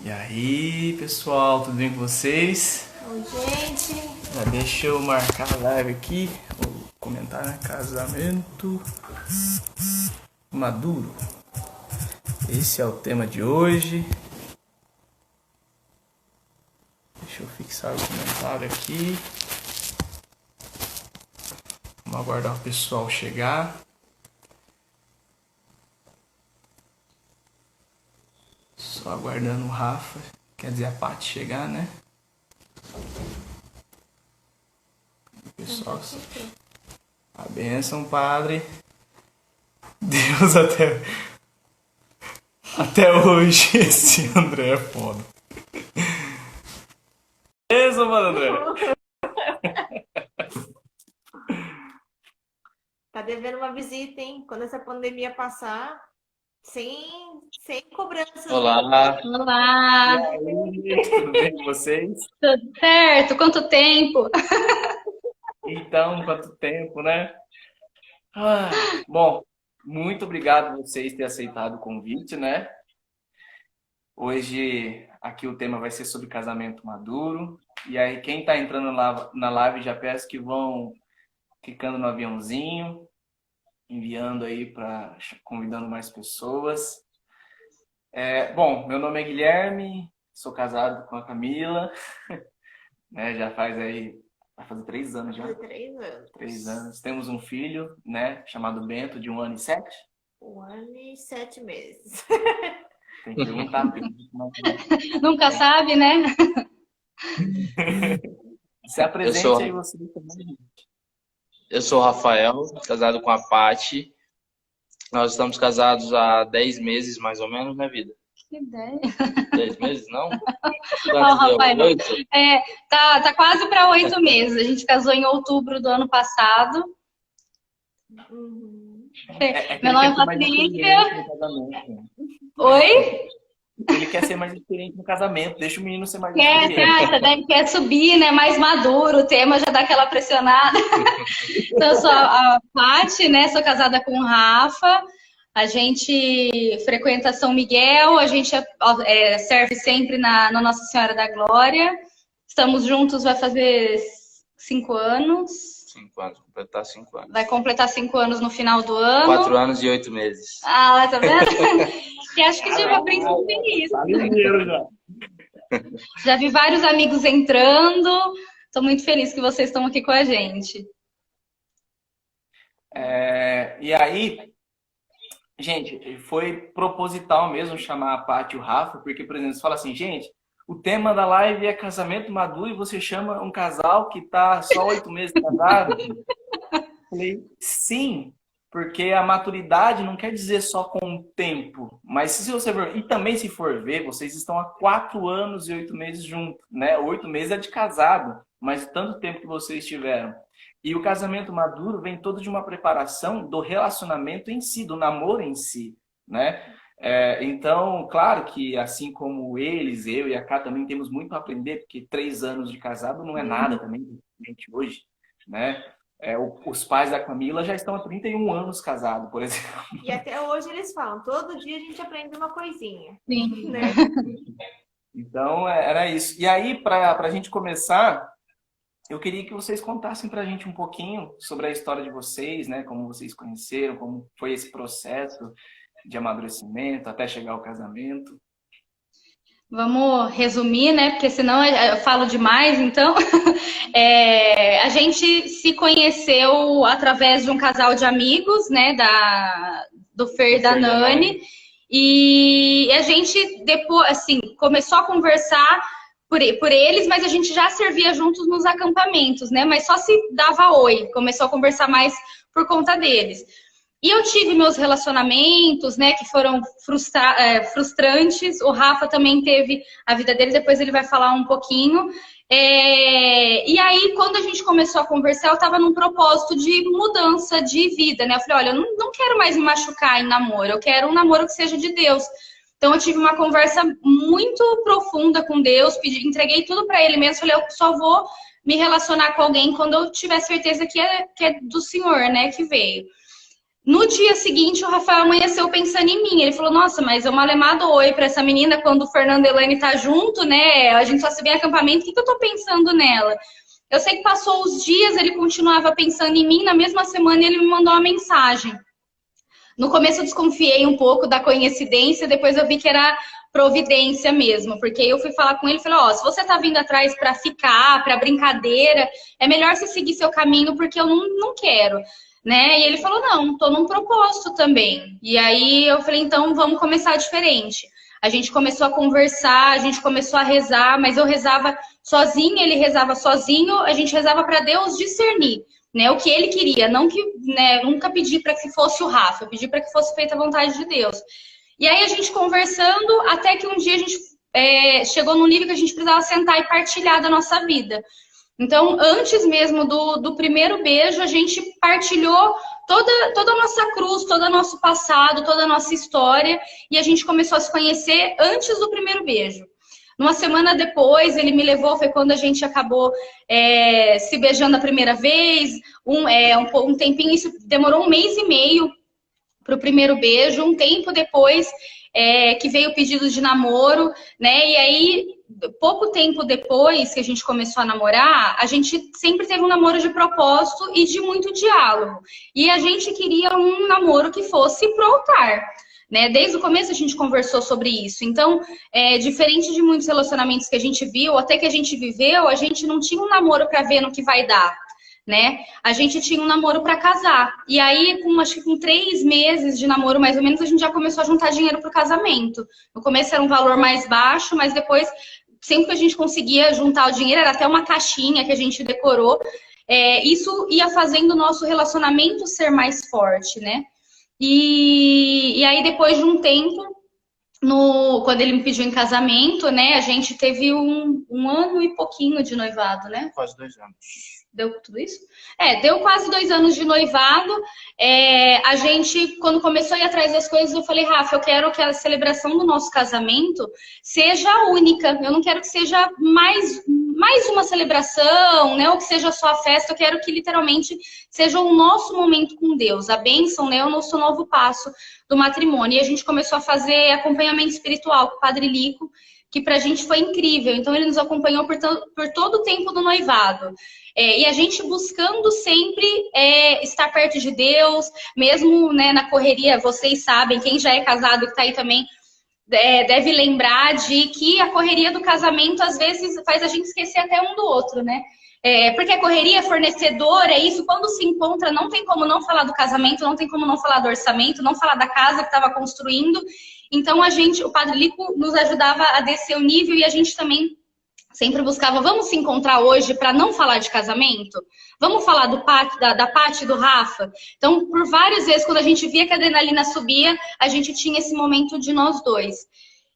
E aí, pessoal, tudo bem com vocês? Oi, gente. Já deixa eu marcar a live aqui, vou comentar, né? Casamento maduro. Esse é o tema de hoje. Deixa eu fixar o comentário aqui. Vamos aguardar o pessoal chegar. Só aguardando o Rafa, quer dizer, a Paty chegar, né? O pessoal, a bênção, padre. Deus até hoje esse André é foda. Beleza, mano, André? Tá devendo uma visita, hein? Quando essa pandemia passar, sem, sem cobrança. Olá, E Olá, aí, tudo bem com vocês? tudo certo? Quanto tempo? Então, quanto tempo, né? Ah, bom, muito obrigado a vocês terem aceitado o convite, né? Hoje aqui o tema vai ser sobre casamento maduro. E aí, quem tá entrando lá na live, já peço que vão clicando no aviãozinho, enviando aí para convidando mais pessoas. Bom, meu nome é Guilherme, sou casado com a Camila, né? Já faz aí, vai fazer 3 anos já. Foi 3 anos. 3 anos. Temos um filho, né? Chamado Bento, de 1 ano e 7. 1 ano e 7 meses. Tem que perguntar. Nunca sabe, né? Se eu apresente aí sou, você também. eu sou o Rafael, casado com a Paty. Nós estamos casados há 10 meses, mais ou menos, né, vida? Que ideia. 10 meses, não? Ó, Quantos deu? Rafael, 8? tá quase para 8 meses. A gente casou em outubro do ano passado. Uhum. É que Meu ele nome quer é ser mais Patrícia. experiente no casamento. Oi? Ele quer ser mais experiente no casamento. Deixa o menino ser mais experiente. Quer subir, né? Mais maduro, o tema já dá aquela pressionada. Então, eu sou a Paty, né? Sou casada com o Rafa. A gente frequenta São Miguel, a gente serve sempre na Nossa Senhora da Glória. Estamos juntos, vai fazer 5 anos. 5 anos, completar 5 anos. Vai completar 5 anos no final do ano. 4 anos e 8 meses. Ah, lá, tá vendo? E acho que já aprendi isso. Tá ligeiro já. Já vi vários amigos entrando. Estou muito feliz que vocês estão aqui com a gente. E aí, gente, foi proposital mesmo chamar a Paty e o Rafa, porque, por exemplo, você fala assim, gente, o tema da live é casamento maduro e você chama um casal que tá só 8 meses casado? Falei, sim, porque a maturidade não quer dizer só com o tempo, mas se você ver, e também se for ver, vocês estão há 4 anos e 8 meses juntos, né? 8 meses é de casado, mas tanto tempo que vocês tiveram. E o casamento maduro vem todo de uma preparação do relacionamento em si, do namoro em si, né? Então, claro que assim como eles, eu e a Cá também temos muito a aprender, porque 3 anos de casado não é nada também, gente, hoje, né? Os pais da Camila já estão há 31 anos casados, por exemplo. E até hoje eles falam, todo dia a gente aprende uma coisinha. Sim. Né? Então, era isso. E aí, para a gente começar, eu queria que vocês contassem para a gente um pouquinho sobre a história de vocês, né? Como vocês conheceram, como foi esse processo de amadurecimento até chegar ao casamento. Vamos resumir, né? Porque senão eu falo demais, então. A gente se conheceu através de um casal de amigos, né? Do Fer e da Nani. E a gente depois, assim, começou a conversar por eles, mas a gente já servia juntos nos acampamentos, né? Mas só se dava oi, começou a conversar mais por conta deles. E eu tive meus relacionamentos, né, que foram frustrantes. O Rafa também teve a vida dele, depois ele vai falar um pouquinho. E aí, quando a gente começou a conversar, eu estava num propósito de mudança de vida, né? Eu falei, olha, eu não quero mais me machucar em namoro, eu quero um namoro que seja de Deus. Então, eu tive uma conversa muito profunda com Deus, entreguei tudo para ele mesmo, falei, eu só vou me relacionar com alguém quando eu tiver certeza que é do Senhor, né, que veio. No dia seguinte, o Rafael amanheceu pensando em mim. Ele falou, nossa, mas eu malemar dou oi pra essa menina quando o Fernando e a Elaine tá junto, né? A gente só se vê em acampamento, o que eu tô pensando nela? Eu sei que passou os dias, ele continuava pensando em mim. Na mesma semana, ele me mandou uma mensagem. No começo, eu desconfiei um pouco da coincidência, depois eu vi que era providência mesmo, porque eu fui falar com ele e falei, ó, se você tá vindo atrás pra ficar, pra brincadeira, é melhor você seguir seu caminho, porque eu não quero. Né? E ele falou, não, tô num propósito também. E aí eu falei, então vamos começar diferente. A gente começou a conversar, a gente começou a rezar, mas eu rezava sozinha, ele rezava sozinho, a gente rezava para Deus discernir, né, o que ele queria, não que, né, nunca pedi para que fosse o Rafa, eu pedi para que fosse feita a vontade de Deus. E aí a gente conversando, até que um dia a gente chegou num nível que a gente precisava sentar e partilhar da nossa vida. Então, antes mesmo do primeiro beijo, a gente partilhou toda a nossa cruz, todo o nosso passado, toda a nossa história, e a gente começou a se conhecer antes do primeiro beijo. Uma semana depois, ele me levou, foi quando a gente acabou se beijando a primeira vez, um tempinho, isso demorou 1 mês e meio para o primeiro beijo, um tempo depois que veio o pedido de namoro, né, e aí pouco tempo depois que a gente começou a namorar, a gente sempre teve um namoro de propósito e de muito diálogo. E a gente queria um namoro que fosse pro altar, né? Desde o começo a gente conversou sobre isso. Então, diferente de muitos relacionamentos que a gente viu, até que a gente viveu, a gente não tinha um namoro para ver no que vai dar, né? A gente tinha um namoro para casar. E aí, acho que com 3 meses de namoro, mais ou menos, a gente já começou a juntar dinheiro pro casamento. No começo era um valor mais baixo, mas depois, sempre que a gente conseguia juntar o dinheiro, era até uma caixinha que a gente decorou. Isso ia fazendo o nosso relacionamento ser mais forte, né? E aí, depois de um tempo, quando ele me pediu em casamento, né? A gente teve um ano e pouquinho de noivado, né? Quase 2 anos. Deu tudo isso? Deu quase 2 anos de noivado. A gente, quando começou a ir atrás das coisas, eu falei, Rafa, eu quero que a celebração do nosso casamento seja única. Eu não quero que seja mais uma celebração, né? Ou que seja só a festa. Eu quero que literalmente seja o nosso momento com Deus, a bênção, né? O nosso novo passo do matrimônio. E a gente começou a fazer acompanhamento espiritual com o Padre Lico, que pra gente foi incrível. Então ele nos acompanhou por todo o tempo do noivado. E a gente buscando sempre estar perto de Deus, mesmo, né, na correria, vocês sabem, quem já é casado que tá aí também deve lembrar de que a correria do casamento às vezes faz a gente esquecer até um do outro, né? Porque a correria, fornecedora, isso, quando se encontra, não tem como não falar do casamento, não tem como não falar do orçamento, não falar da casa que estava construindo. Então o Padre Lico nos ajudava a descer o nível e a gente também sempre buscava, vamos se encontrar hoje para não falar de casamento? Vamos falar da Paty e do Rafa? Então, por várias vezes, quando a gente via que a adrenalina subia, a gente tinha esse momento de nós dois.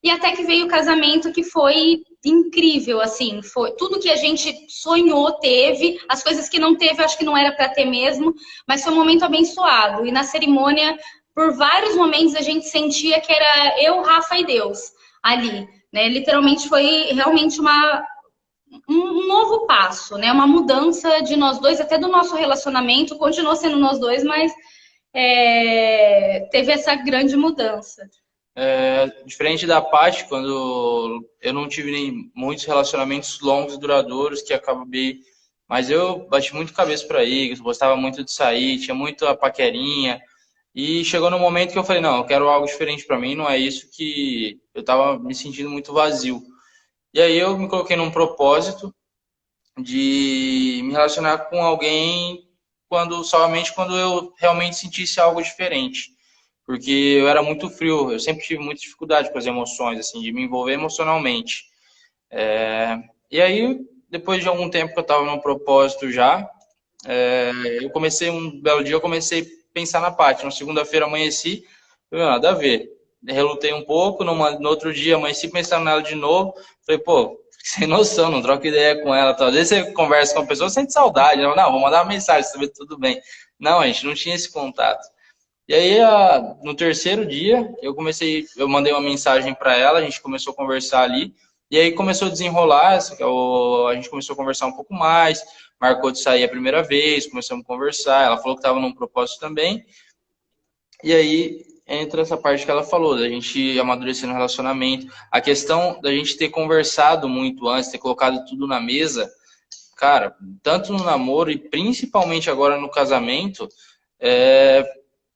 E até que veio o casamento, que foi incrível, assim, foi tudo que a gente sonhou, teve, as coisas que não teve, eu acho que não era para ter mesmo, mas foi um momento abençoado. E na cerimônia, por vários momentos, a gente sentia que era eu, Rafa e Deus ali, né? Literalmente foi realmente um novo passo, né? Uma mudança de nós dois, até do nosso relacionamento, continuou sendo nós dois, mas teve essa grande mudança. Diferente da Paty, quando eu não tive nem muitos relacionamentos longos e duradouros, que acabei, mas eu bati muito cabeça para ir, gostava muito de sair, tinha muito a paquerinha, e chegou no momento que eu falei, não, eu quero algo diferente para mim, não é isso, que eu tava me sentindo muito vazio. E aí eu me coloquei num propósito de me relacionar com alguém somente quando eu realmente sentisse algo diferente. Porque eu era muito frio, eu sempre tive muita dificuldade com as emoções, assim, de me envolver emocionalmente. E aí, depois de algum tempo que eu estava no propósito já, eu comecei, um belo dia, eu comecei a pensar na Paty. Na segunda-feira amanheci, falei, nada a ver. Relutei um pouco, no outro dia amanheci pensando nela de novo, falei, pô, sem noção, não troca ideia com ela. Às vezes você conversa com a pessoa, sente saudade, não, vou mandar uma mensagem, saber tudo bem. Não, a gente não tinha esse contato. E aí, no terceiro dia, eu mandei uma mensagem para ela, a gente começou a conversar ali, e aí começou a desenrolar, a gente começou a conversar um pouco mais, marcou de sair a primeira vez, começamos a conversar, ela falou que estava num propósito também, E aí entra essa parte que ela falou, da gente amadurecer no relacionamento. A questão da gente ter conversado muito antes, ter colocado tudo na mesa, cara, tanto no namoro e principalmente agora no casamento,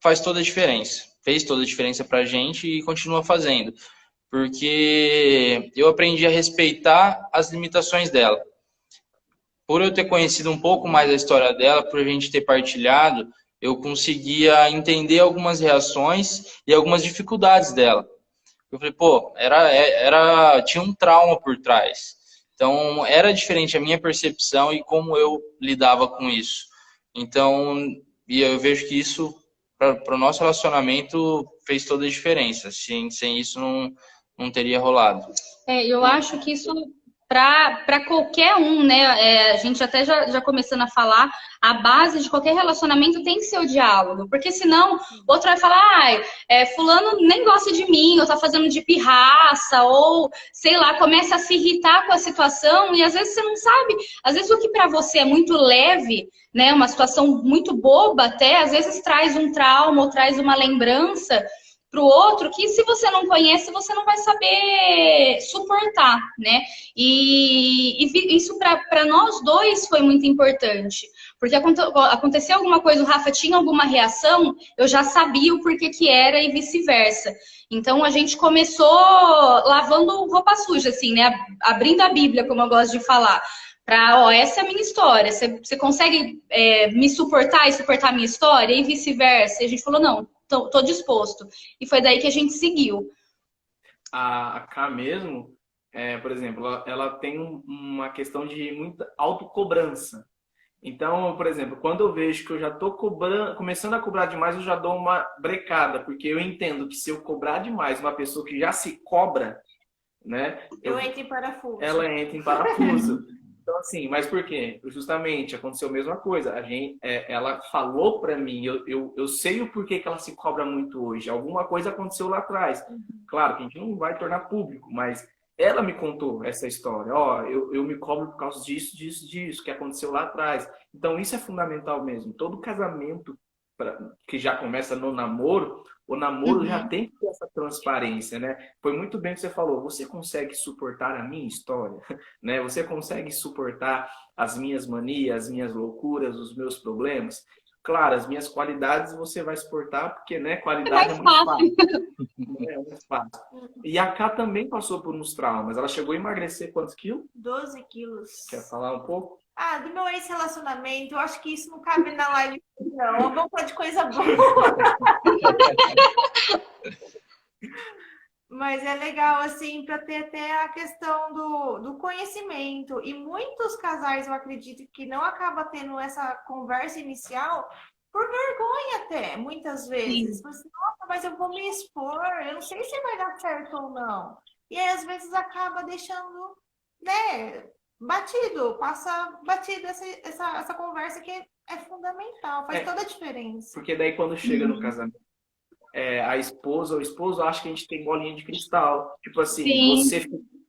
faz toda a diferença. Fez toda a diferença pra gente e continua fazendo. Porque eu aprendi a respeitar as limitações dela. Por eu ter conhecido um pouco mais a história dela, por a gente ter partilhado, eu conseguia entender algumas reações e algumas dificuldades dela. Eu falei, pô, tinha um trauma por trás. Então, era diferente a minha percepção e como eu lidava com isso. Então, e eu vejo que isso, para o nosso relacionamento, fez toda a diferença. Sem isso, não teria rolado. Eu acho que isso, para qualquer um, né? A gente até já começando a falar, a base de qualquer relacionamento tem que ser o diálogo, porque senão o outro vai falar, fulano nem gosta de mim, ou tá fazendo de pirraça, ou sei lá, começa a se irritar com a situação, e às vezes você não sabe, às vezes o que para você é muito leve, né? Uma situação muito boba até, às vezes traz um trauma ou traz uma lembrança para o outro que, se você não conhece, você não vai saber suportar, né? E isso para nós dois foi muito importante, porque aconteceu alguma coisa, o Rafa tinha alguma reação, eu já sabia o porquê que era e vice-versa. Então a gente começou lavando roupa suja, assim, né? Abrindo a Bíblia, como eu gosto de falar. Essa é a minha história, você consegue me suportar e suportar a minha história e vice-versa? E a gente falou, não, tô disposto. E foi daí que a gente seguiu. A Ká mesmo, por exemplo, ela tem uma questão de muita autocobrança. Então, por exemplo, quando eu vejo que eu já tô começando a cobrar demais, eu já dou uma brecada, porque eu entendo que se eu cobrar demais uma pessoa que já se cobra, né? Eu entro em parafuso. Ela entra em parafuso. Então, assim, mas por quê? Justamente aconteceu a mesma coisa. Ela falou pra mim, eu sei o porquê que ela se cobra muito hoje. Alguma coisa aconteceu lá atrás. Claro que a gente não vai tornar público, mas ela me contou essa história. Eu me cobro por causa disso, que aconteceu lá atrás. Então, isso é fundamental mesmo. Todo casamento que já começa no namoro, o namoro já tem que ter essa transparência, né? Foi muito bem que você falou. Você consegue suportar a minha história, né? Você consegue suportar as minhas manias, as minhas loucuras, os meus problemas? Claro, as minhas qualidades você vai suportar, porque, né, qualidade é muito fácil. É muito fácil. E a Ká também passou por uns traumas. Ela chegou a emagrecer quantos quilos? 12 quilos. Quer falar um pouco? Do meu ex-relacionamento, eu acho que isso não cabe na live, não. Vamos falar de coisa boa. Mas é legal, assim, para ter até a questão do conhecimento. E muitos casais, eu acredito, que não acaba tendo essa conversa inicial por vergonha até, muitas vezes. Você, nossa, mas eu vou me expor, eu não sei se vai dar certo ou não. E aí, às vezes, acaba deixando, né, passa batido essa conversa que é fundamental, faz toda a diferença. Porque daí quando chega no casamento, a esposa ou o esposo acha que a gente tem bolinha de cristal. Tipo assim,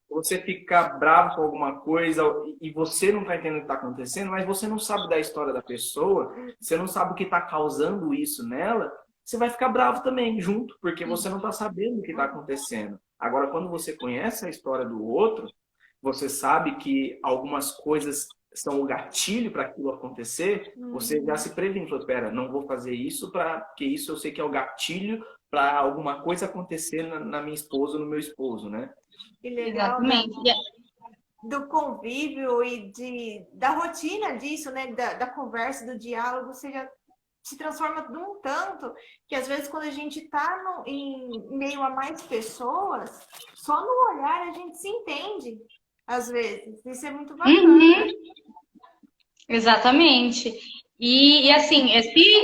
você fica bravo com alguma coisa e você não tá entendendo o que tá acontecendo, mas você não sabe da história da pessoa, você não sabe o que tá causando isso nela, você vai ficar bravo também junto, porque você não tá sabendo o que tá acontecendo. Agora, quando você conhece a história do outro, você sabe que algumas coisas são o gatilho para aquilo acontecer, você já se previne. Fala, pera, não vou fazer isso, porque isso eu sei que é o gatilho para alguma coisa acontecer na minha esposa, no meu esposo, né? Que legal. Exatamente. Do convívio e da rotina disso, né? Da conversa, do diálogo, você já se transforma num tanto que às vezes quando a gente está em meio a mais pessoas, só no olhar a gente se entende. Às vezes, isso é muito bacana. Exatamente. E assim,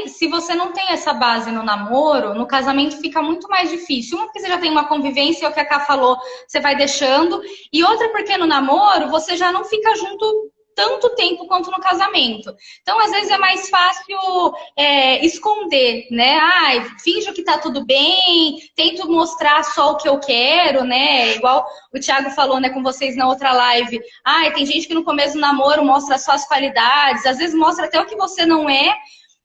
se você não tem essa base no namoro, no casamento fica muito mais difícil. Uma, porque você já tem uma convivência, é o que a Ká falou, você vai deixando. E outra, porque no namoro você já não fica junto tanto tempo quanto no casamento. Então, às vezes é mais fácil esconder, né? Finjo que tá tudo bem, tento mostrar só o que eu quero, né? Igual o Thiago falou, né, com vocês na outra live. Tem gente que no começo do namoro mostra só as qualidades, às vezes mostra até o que você não é,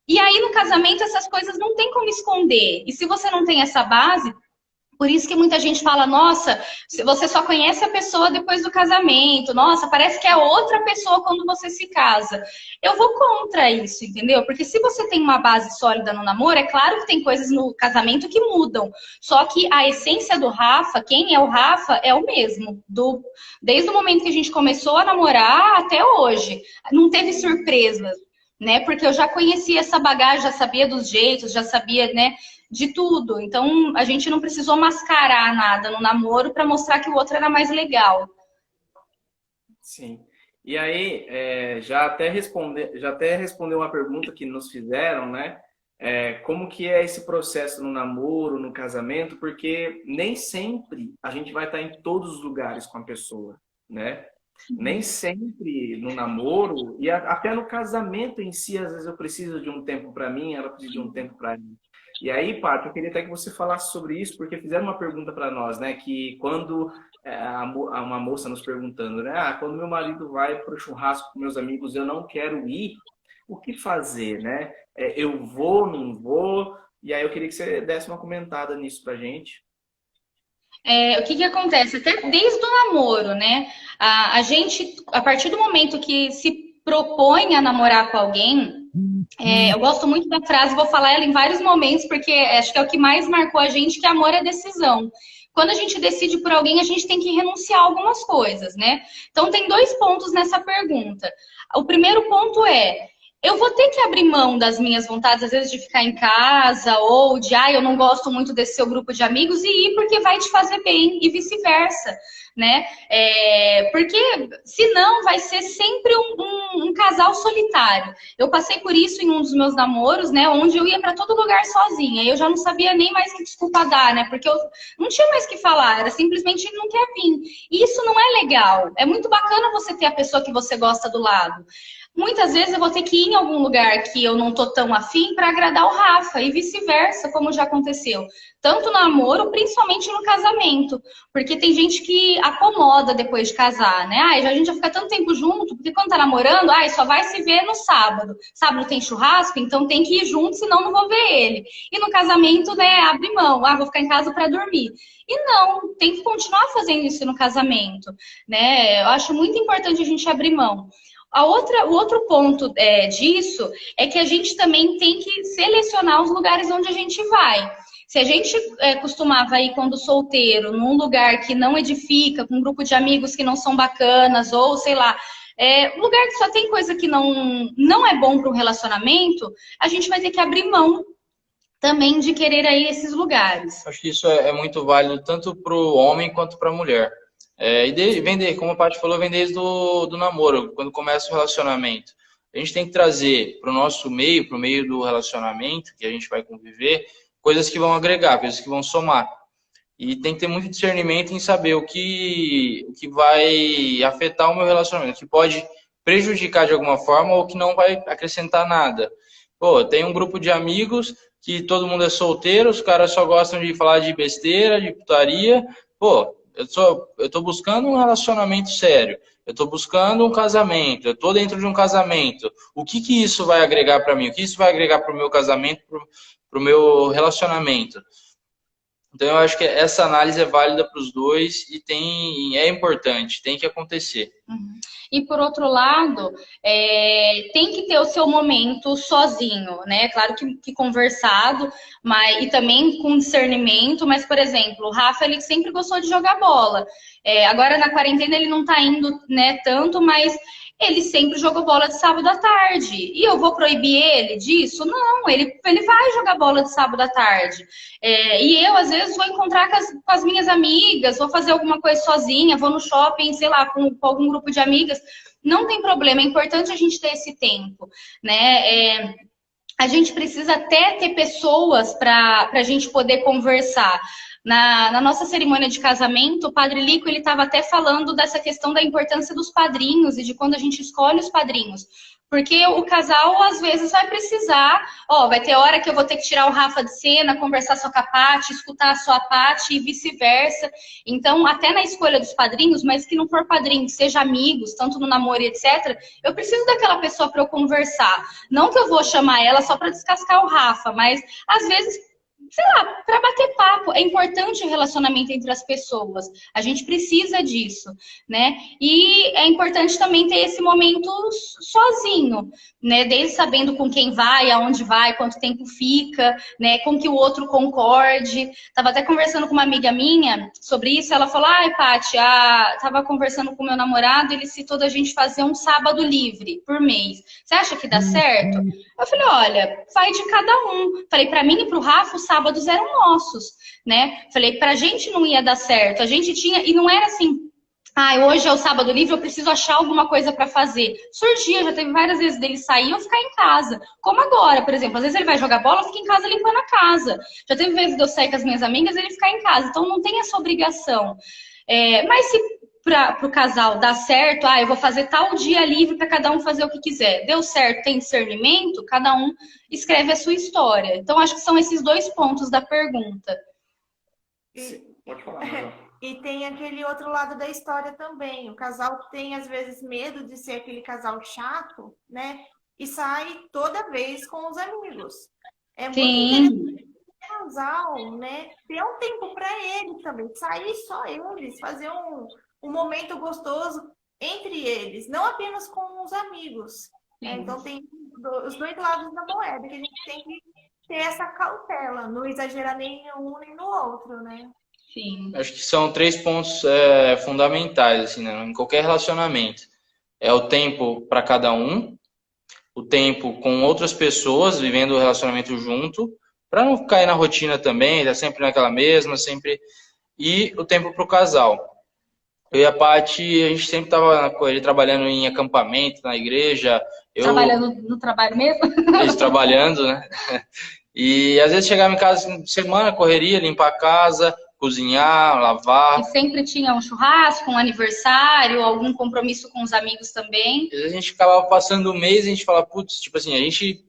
E aí, no casamento, essas coisas não tem como esconder. E se você não tem essa base, por isso que muita gente fala, nossa, você só conhece a pessoa depois do casamento, nossa, parece que é outra pessoa quando você se casa. Eu vou contra isso, entendeu? Porque se você tem uma base sólida no namoro, é claro que tem coisas no casamento que mudam. Só que a essência do Rafa, quem é o Rafa, é o mesmo. Desde o momento que a gente começou a namorar até hoje. Não teve surpresas, né? Porque eu já conhecia essa bagagem, já sabia dos jeitos, já sabia, né? De tudo. Então, a gente não precisou mascarar nada no namoro para mostrar que o outro era mais legal. Sim. E aí, já até respondeu uma pergunta que nos fizeram, né? Como que é esse processo no namoro, no casamento? Porque nem sempre a gente vai estar em todos os lugares com a pessoa, né? Nem sempre no namoro, e até no casamento em si, às vezes eu preciso de um tempo para mim, ela precisa de um tempo para mim. E aí, Paty, eu queria até que você falasse sobre isso, porque fizeram uma pergunta para nós, né? Que quando uma moça nos perguntando, né? Quando meu marido vai para o churrasco com meus amigos, eu não quero ir, o que fazer, né? Eu vou, não vou? E aí eu queria que você desse uma comentada nisso pra gente. O que acontece? Até desde o namoro, né? A gente, a partir do momento que se propõe a namorar com alguém, eu gosto muito da frase, vou falar ela em vários momentos, porque acho que é o que mais marcou a gente, que amor é decisão. Quando a gente decide por alguém, a gente tem que renunciar a algumas coisas, né? Então, tem 2 pontos nessa pergunta. O primeiro ponto é, eu vou ter que abrir mão das minhas vontades, às vezes de ficar em casa, ou de, eu não gosto muito desse seu grupo de amigos, e ir porque vai te fazer bem, e vice-versa, né? Porque senão vai ser sempre um casal solitário. Eu passei por isso em um dos meus namoros, né? Onde eu ia para todo lugar sozinha. Eu já não sabia nem mais que desculpa dar, né? Porque eu não tinha mais o que falar, era simplesmente ele não quer vir. E isso não é legal. É muito bacana você ter a pessoa que você gosta do lado. Muitas vezes eu vou ter que ir em algum lugar que eu não tô tão afim para agradar o Rafa e vice-versa, como já aconteceu. Tanto no namoro, principalmente no casamento. Porque tem gente que acomoda depois de casar, né? A gente já fica tanto tempo junto, porque quando tá namorando, só vai se ver no sábado. Sábado tem churrasco, então tem que ir junto, senão não vou ver ele. E no casamento, né, abre mão. Vou ficar em casa para dormir. E não, tem que continuar fazendo isso no casamento, né? Eu acho muito importante a gente abrir mão. O outro ponto disso é que a gente também tem que selecionar os lugares onde a gente vai. Se a gente costumava ir quando solteiro, num lugar que não edifica, com um grupo de amigos que não são bacanas, ou sei lá, lugar que só tem coisa que não é bom para um relacionamento, a gente vai ter que abrir mão também de querer ir a esses lugares. Acho que isso é muito válido tanto para o homem quanto para a mulher. Como a Paty falou, vem desde do namoro, quando começa o relacionamento. A gente tem que trazer para o nosso meio, para o meio do relacionamento, que a gente vai conviver, coisas que vão agregar, coisas que vão somar. E tem que ter muito discernimento em saber o que vai afetar o meu relacionamento, o que pode prejudicar de alguma forma ou que não vai acrescentar nada. Tem um grupo de amigos que todo mundo é solteiro, os caras só gostam de falar de besteira, de putaria. Eu tô buscando um relacionamento sério. Eu tô buscando um casamento. Eu tô dentro de um casamento. O que isso vai agregar para mim? O que isso vai agregar para o meu casamento, para o meu relacionamento? Então, eu acho que essa análise é válida para os dois e é importante, tem que acontecer. Uhum. E, por outro lado, tem que ter o seu momento sozinho, né? Claro que conversado, e também com discernimento. Mas, por exemplo, o Rafa, ele sempre gostou de jogar bola. Agora, na quarentena, ele não tá indo, né, tanto, mas ele sempre jogou bola de sábado à tarde. E eu vou proibir ele disso? Não, ele vai jogar bola de sábado à tarde. E eu, às vezes, vou encontrar com as minhas amigas, vou fazer alguma coisa sozinha, vou no shopping, sei lá, com algum grupo de amigas. Não tem problema, é importante a gente ter esse tempo, né? A gente precisa até ter pessoas para a gente poder conversar. Na nossa cerimônia de casamento, o Padre Lico, ele estava até falando dessa questão da importância dos padrinhos e de quando a gente escolhe os padrinhos. Porque o casal, às vezes, vai precisar... vai ter hora que eu vou ter que tirar o Rafa de cena, conversar só com a Paty, escutar só a Paty e vice-versa. Então, até na escolha dos padrinhos, mas que não for padrinho, que seja amigos, tanto no namoro e etc., eu preciso daquela pessoa para eu conversar. Não que eu vou chamar ela só para descascar o Rafa, mas, às vezes... sei lá, para bater papo. É importante o relacionamento entre as pessoas. A gente precisa disso, né? E é importante também ter esse momento sozinho, né? Desde sabendo com quem vai, aonde vai, quanto tempo fica, né? Com que o outro concorde. Tava até conversando com uma amiga minha sobre isso. Ela falou, ai, Paty, tava conversando com meu namorado, ele citou da gente fazer um sábado livre por mês. Você acha que dá certo? Eu falei, olha, vai de cada um. Falei, para mim e pro Rafa, os sábados eram nossos, né? Falei, pra gente não ia dar certo. A gente tinha, e não era assim, hoje é o sábado livre, eu preciso achar alguma coisa para fazer. Surgia, já teve várias vezes dele sair ou ficar em casa. Como agora, por exemplo, às vezes ele vai jogar bola, eu fico em casa limpando a casa. Já teve vezes de eu sair com as minhas amigas e ele ficar em casa. Então não tem essa obrigação. Mas se para o casal dar certo, eu vou fazer tal dia livre para cada um fazer o que quiser. Deu certo, tem discernimento, cada um escreve a sua história. Então, acho que são esses dois pontos da pergunta. Pode falar, Marcelo. E tem aquele outro lado da história também. O casal tem, às vezes, medo de ser aquele casal chato, né? E sai toda vez com os amigos. É muito interessante o casal, né? Ter um tempo para eles também. Sair só eles, fazer um momento gostoso entre eles, não apenas com os amigos. Então tem os dois lados da moeda, que a gente tem que ter essa cautela, não exagerar nem um nem no outro, né? Sim. Acho que são 3 pontos fundamentais, assim, né? Em qualquer relacionamento. É o tempo para cada um, o tempo com outras pessoas, vivendo o relacionamento junto, para não cair na rotina também, tá sempre naquela mesma, sempre... E o tempo para o casal. Eu e a Paty, a gente sempre estava com ele trabalhando em acampamento, na igreja. Trabalhando no trabalho mesmo? Eles trabalhando, né? E às vezes chegava em casa de semana, correria, limpar a casa, cozinhar, lavar. E sempre tinha um churrasco, um aniversário, algum compromisso com os amigos também. Às vezes a gente acabava passando o mês e a gente falava, putz, tipo assim, a gente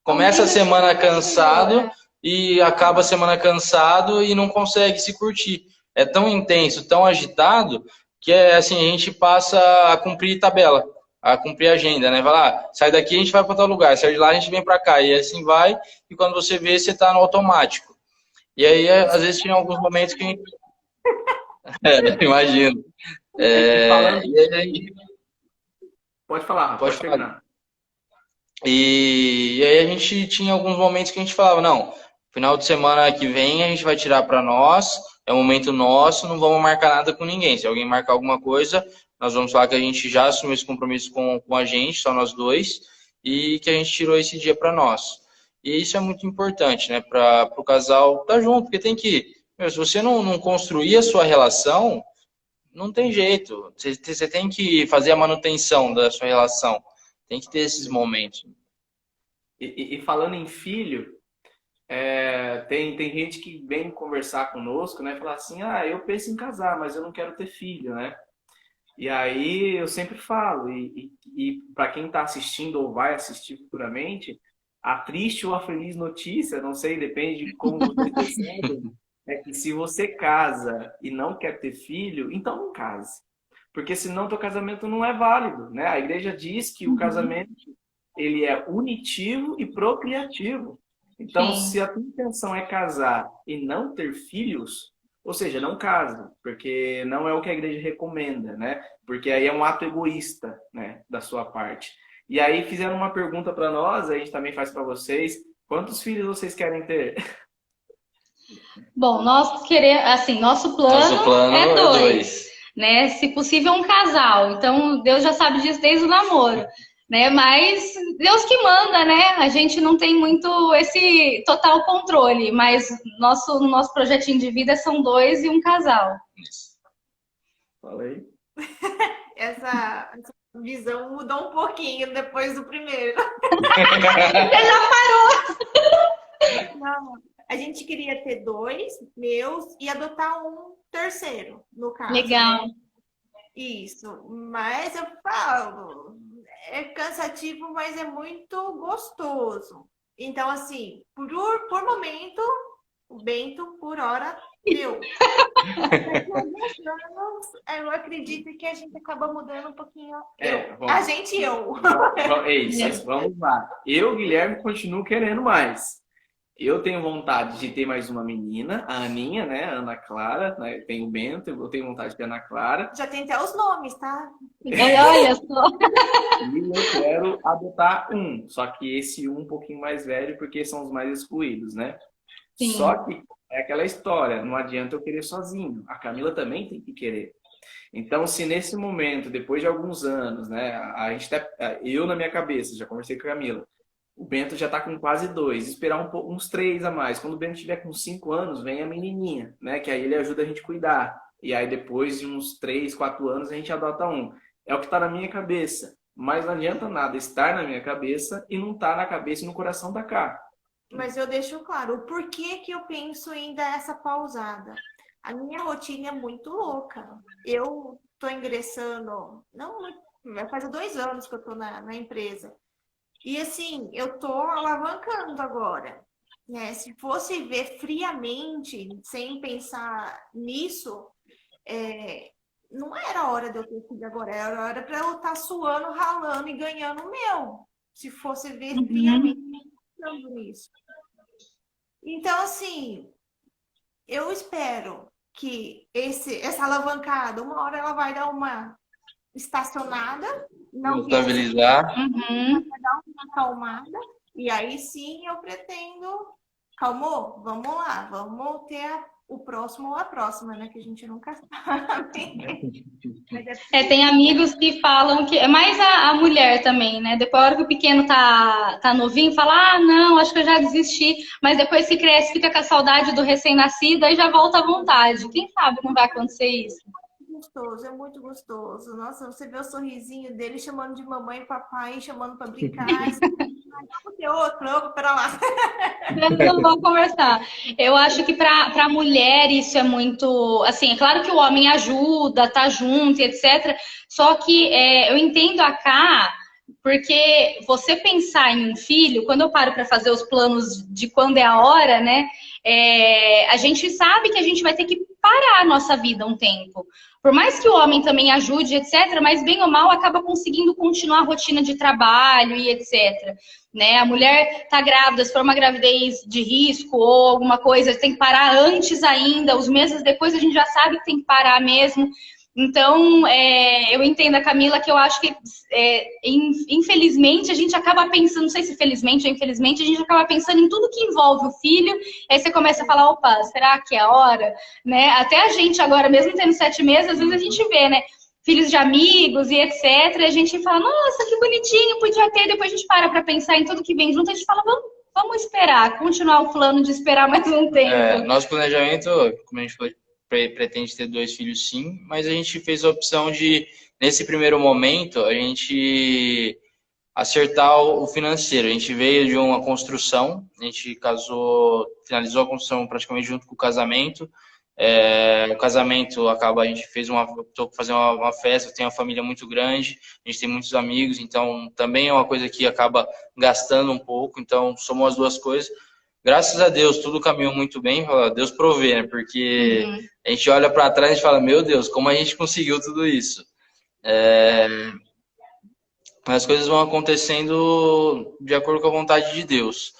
começa a semana cansado e acaba a semana cansado e não consegue se curtir. É tão intenso, tão agitado, que assim, a gente passa a cumprir tabela, a cumprir agenda, né? Vai lá, sai daqui, a gente vai para tal lugar, sai de lá, a gente vem para cá, e assim vai, e quando você vê, você tá no automático. E aí, às vezes, tinha alguns momentos que a gente... imagino. Pode falar, pode terminar. E aí a gente tinha alguns momentos que a gente falava, não, final de semana que vem a gente vai tirar para nós, é um momento nosso, não vamos marcar nada com ninguém. Se alguém marcar alguma coisa, nós vamos falar que a gente já assumiu esse compromisso com a gente, só nós dois, e que a gente tirou esse dia para nós. E isso é muito importante, né, para o casal estar junto, porque tem que, se você não construir a sua relação, não tem jeito. Você tem que fazer a manutenção da sua relação, tem que ter esses momentos. E falando em filho, tem gente que vem conversar conosco, né? Falar assim, eu penso em casar, mas eu não quero ter filho, né? E aí eu sempre falo, e para quem está assistindo ou vai assistir futuramente, a triste ou a feliz notícia, não sei, depende de como você está sendo, é que se você casa e não quer ter filho, então não case. Porque senão teu casamento não é válido, né? A igreja diz que o casamento ele é unitivo e procriativo. Então, se a tua intenção é casar e não ter filhos, ou seja, não casa, porque não é o que a igreja recomenda, né? Porque aí é um ato egoísta, né, da sua parte. E aí fizeram uma pergunta para nós, a gente também faz para vocês. Quantos filhos vocês querem ter? Bom, nosso plano é 2, né? Se possível, um casal. Então, Deus já sabe disso desde o namoro. Né? Mas Deus que manda, né? A gente não tem muito esse total controle, mas no nosso projetinho de vida são 2 e um casal. Falei. Essa visão mudou um pouquinho depois do primeiro. Você já parou! Não, A gente queria ter 2 meus e adotar um terceiro, no caso, Legal. né? Isso, mas eu falo, é cansativo, mas é muito gostoso. Então, assim, por momento, o Bento, por hora, eu. Daqui a alguns anos, eu acredito que a gente acaba mudando um pouquinho. A gente e eu. É isso, vamos lá. Eu, Guilherme, continuo querendo mais. Eu tenho vontade de ter mais uma menina, a Aninha, né? A Ana Clara, né? Tem o Bento, eu tenho vontade de ter a Ana Clara. Já tem até os nomes, tá? Olha só. E eu quero adotar um, só que esse um pouquinho mais velho, porque são os mais excluídos, né? Sim. Só que é aquela história, não adianta eu querer sozinho. A Camila também tem que querer. Então, se nesse momento, depois de alguns anos, né? Eu na minha cabeça, já conversei com a Camila, o Bento já está com quase 2, esperar uns 3 a mais. Quando o Bento tiver com 5 anos, vem a menininha, né? Que aí ele ajuda a gente a cuidar. E aí depois de uns 3, 4 anos a gente adota um. É o que está na minha cabeça. Mas não adianta nada estar na minha cabeça e não estar na cabeça e no coração da Cá. Mas eu deixo claro o porquê que eu penso em dar essa pausada. A minha rotina é muito louca. Eu tô ingressando, não, vai fazer 2 anos que eu tô na empresa. E assim, eu tô alavancando agora, né? Se fosse ver friamente, sem pensar nisso, não era hora de eu ter filho agora, era hora para eu estar suando, ralando e ganhando o meu. Se fosse ver friamente, pensando nisso. Então, assim, eu espero que essa alavancada, uma hora ela vai dar uma estacionada, não estabilizar. dar uma acalmada, e aí sim eu pretendo, calmou, vamos lá, vamos ter o próximo ou a próxima, né? Que a gente nunca sabe. Tem amigos que falam que é mais a mulher também, né? Depois, a hora que o pequeno tá novinho, fala: não, acho que eu já desisti. Mas depois que cresce, fica com a saudade do recém-nascido, aí já volta à vontade. Quem sabe não vai acontecer isso? Gostoso, é muito gostoso. Nossa, você vê o sorrisinho dele chamando de mamãe e papai, chamando para brincar. Vamos ter outro, pera lá. Não vamos conversar. Eu acho que para a mulher isso é muito. Assim, é claro que o homem ajuda, tá junto e etc. Só que eu entendo a Cá, porque você pensar em um filho, quando eu paro para fazer os planos de quando é a hora, né? A gente sabe que a gente vai ter que parar a nossa vida um tempo. Por mais que o homem também ajude, etc., mas bem ou mal acaba conseguindo continuar a rotina de trabalho e etc. Né? A mulher está grávida, se for uma gravidez de risco ou alguma coisa, tem que parar antes ainda, os meses depois a gente já sabe que tem que parar mesmo. Então, eu entendo a Camila, que eu acho que, infelizmente, a gente acaba pensando, não sei se felizmente ou infelizmente, a gente acaba pensando em tudo que envolve o filho, aí você começa a falar: opa, será que é a hora? Né? Até a gente agora, mesmo tendo 7 meses, às vezes a gente vê, né? Filhos de amigos e etc. E a gente fala: nossa, que bonitinho, podia ter. Depois a gente para pensar em tudo que vem junto, a gente fala: vamos esperar, continuar o plano de esperar mais um tempo. Nosso planejamento, como a gente falou, pretende ter 2 filhos, sim, mas a gente fez a opção de, nesse primeiro momento, a gente acertar o financeiro. A gente veio de uma construção, a gente casou, finalizou a construção praticamente junto com o casamento. O casamento acaba, a gente optou por fazer uma festa, tem uma família muito grande, a gente tem muitos amigos, então também é uma coisa que acaba gastando um pouco, então somou as duas coisas. Graças a Deus, tudo caminhou muito bem, Deus provê, né? Porque a gente olha para trás e fala: meu Deus, como a gente conseguiu tudo isso? As coisas vão acontecendo de acordo com a vontade de Deus.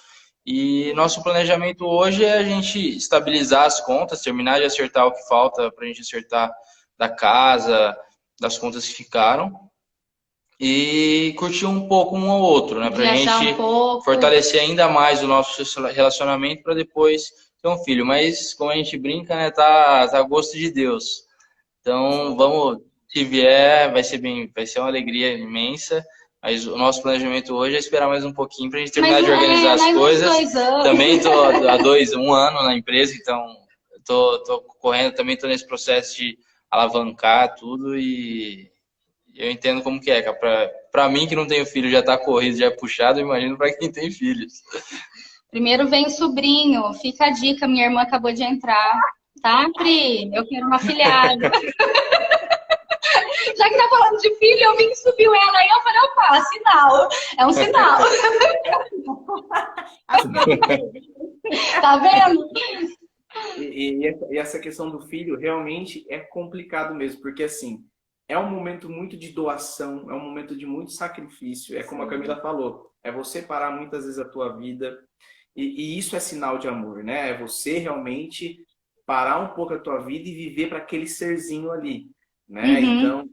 E nosso planejamento hoje é a gente estabilizar as contas, terminar de acertar o que falta para a gente acertar da casa, das contas que ficaram. E curtir um pouco um ao outro, né? Pra gente fortalecer ainda mais o nosso relacionamento para depois ter um filho. Mas, como a gente brinca, né? Tá a gosto de Deus. Então, vamos, se vier, vai ser uma alegria imensa. Mas o nosso planejamento hoje é esperar mais um pouquinho pra gente terminar de organizar as coisas. Também tô há 1 ano na empresa, então tô correndo, também tô nesse processo de alavancar tudo e eu entendo como que é, cara. Pra mim que não tenho filho, já tá corrido, já é puxado, eu imagino pra quem tem filhos. Primeiro vem o sobrinho. Fica a dica, minha irmã acabou de entrar. Tá, Pri? Eu quero uma afilhada. Já que tá falando de filho, eu vi que subiu ela aí, eu falei, opa, sinal. É um sinal. Tá vendo? E essa questão do filho realmente é complicado mesmo, porque assim, é um momento muito de doação, é um momento de muito sacrifício, é como a Camila falou, é você parar muitas vezes a tua vida, e isso é sinal de amor, né? É você realmente parar um pouco a tua vida e viver para aquele serzinho ali, né? Então,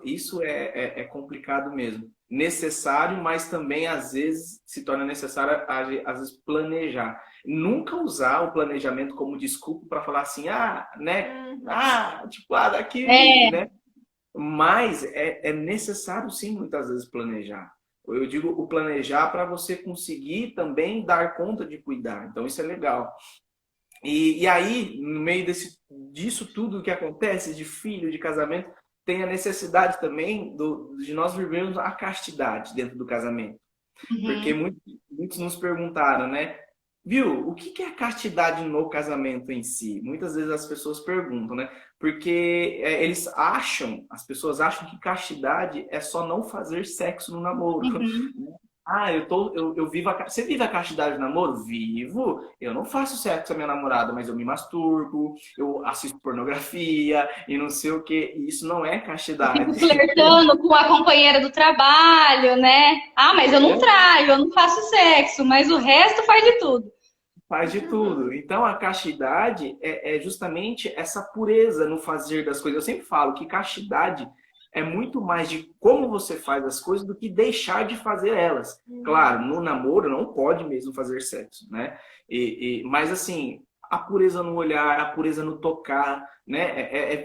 isso é complicado mesmo. Necessário, mas também às vezes se torna necessário às vezes planejar. Nunca usar o planejamento como desculpa para falar assim, né? Daqui, né? Mas é necessário sim muitas vezes planejar. Eu digo o planejar para você conseguir também dar conta de cuidar. Então isso é legal. E aí, no meio disso tudo que acontece, de filho, de casamento, tem a necessidade também de nós vivermos a castidade dentro do casamento. Porque muitos nos perguntaram, né? Viu, o que é a castidade no casamento em si? Muitas vezes as pessoas perguntam, né? Porque as pessoas acham que castidade é só não fazer sexo no namoro. Eu vivo você vive a castidade do namoro? Vivo. Eu não faço sexo com a minha namorada, mas eu me masturbo, eu assisto pornografia e não sei o que. Isso não é castidade. Flertando com a companheira do trabalho, né? Mas eu não traio, eu não faço sexo, mas o resto faz de tudo. Faz de tudo. Então a castidade é justamente essa pureza no fazer das coisas. Eu sempre falo que castidade é muito mais de como você faz as coisas do que deixar de fazer elas. Claro, no namoro não pode mesmo fazer sexo, né? Mas assim, a pureza no olhar, a pureza no tocar, né? É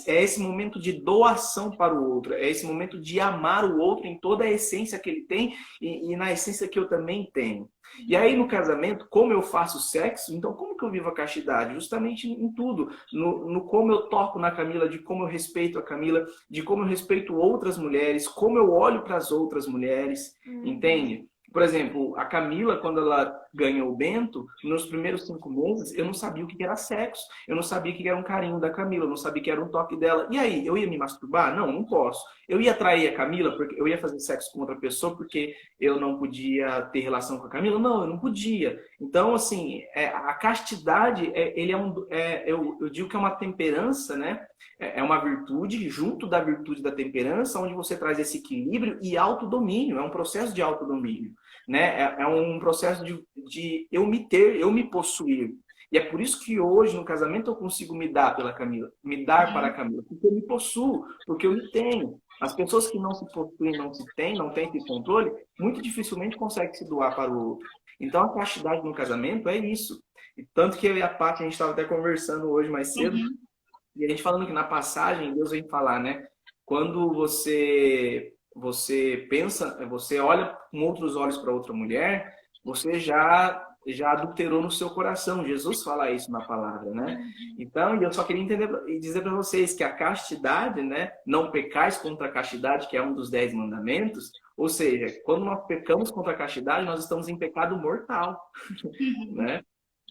esse momento de doação para o outro, é esse momento de amar o outro em toda a essência que ele tem e na essência que eu também tenho. E aí no casamento, como eu faço sexo, então como que eu vivo a castidade? Justamente em tudo, no como eu toco na Camila, de como eu respeito a Camila, de como eu respeito outras mulheres, como eu olho para as outras mulheres, entende? Por exemplo, a Camila, quando ela ganhou o Bento, nos primeiros 5 meses, eu não sabia o que era sexo. Eu não sabia o que era um carinho da Camila, eu não sabia o que era um toque dela. E aí, eu ia me masturbar? Não, não posso. Eu ia trair a Camila, porque eu ia fazer sexo com outra pessoa porque eu não podia ter relação com a Camila? Não, eu não podia. Então, assim, a castidade, eu digo que é uma temperança, né? É uma virtude, junto da virtude da temperança, onde você traz esse equilíbrio e autodomínio. É um processo de autodomínio, né? É um processo de eu me possuir. E é por isso que hoje, no casamento, eu consigo me dar pela Camila, me dar para a Camila, porque eu me possuo, porque eu me tenho. As pessoas que não se possuem, não se têm, não têm esse controle, muito dificilmente conseguem se doar para o outro. Então, a castidade no casamento é isso. E tanto que eu e a Paty, a gente estava até conversando hoje mais cedo, e a gente falando que na passagem, Deus vem falar, né? Quando você pensa, você olha com outros olhos para outra mulher, você já adulterou no seu coração. Jesus fala isso na palavra, né? Então, eu só queria entender e dizer para vocês que a castidade, né? Não pecais contra a castidade, que é um dos 10 mandamentos. Ou seja, quando nós pecamos contra a castidade, nós estamos em pecado mortal, né?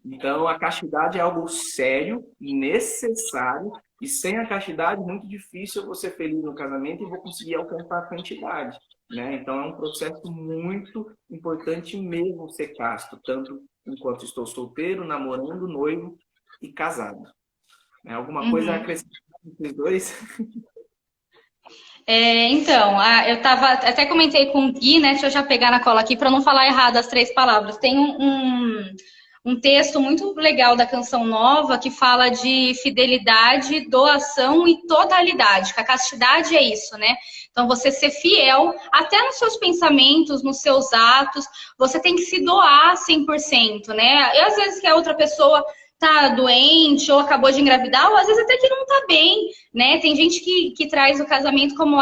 Então, a castidade é algo sério, necessário, e sem a castidade, muito difícil eu vou ser feliz no casamento e vou conseguir alcançar a santidade, né? Então, é um processo muito importante mesmo ser casto, tanto enquanto estou solteiro, namorando, noivo e casado. Alguma coisa a acrescentar entre os dois? Então, eu até comentei com o Gui, né? Deixa eu já pegar na cola aqui para não falar errado as 3 palavras. Tem um texto muito legal da Canção Nova que fala de fidelidade, doação e totalidade, que a castidade é isso, né? Então, você ser fiel até nos seus pensamentos, nos seus atos, você tem que se doar 100%, né? E às vezes que a outra pessoa tá doente ou acabou de engravidar, ou às vezes até que não tá bem, né? Tem gente que traz o casamento como,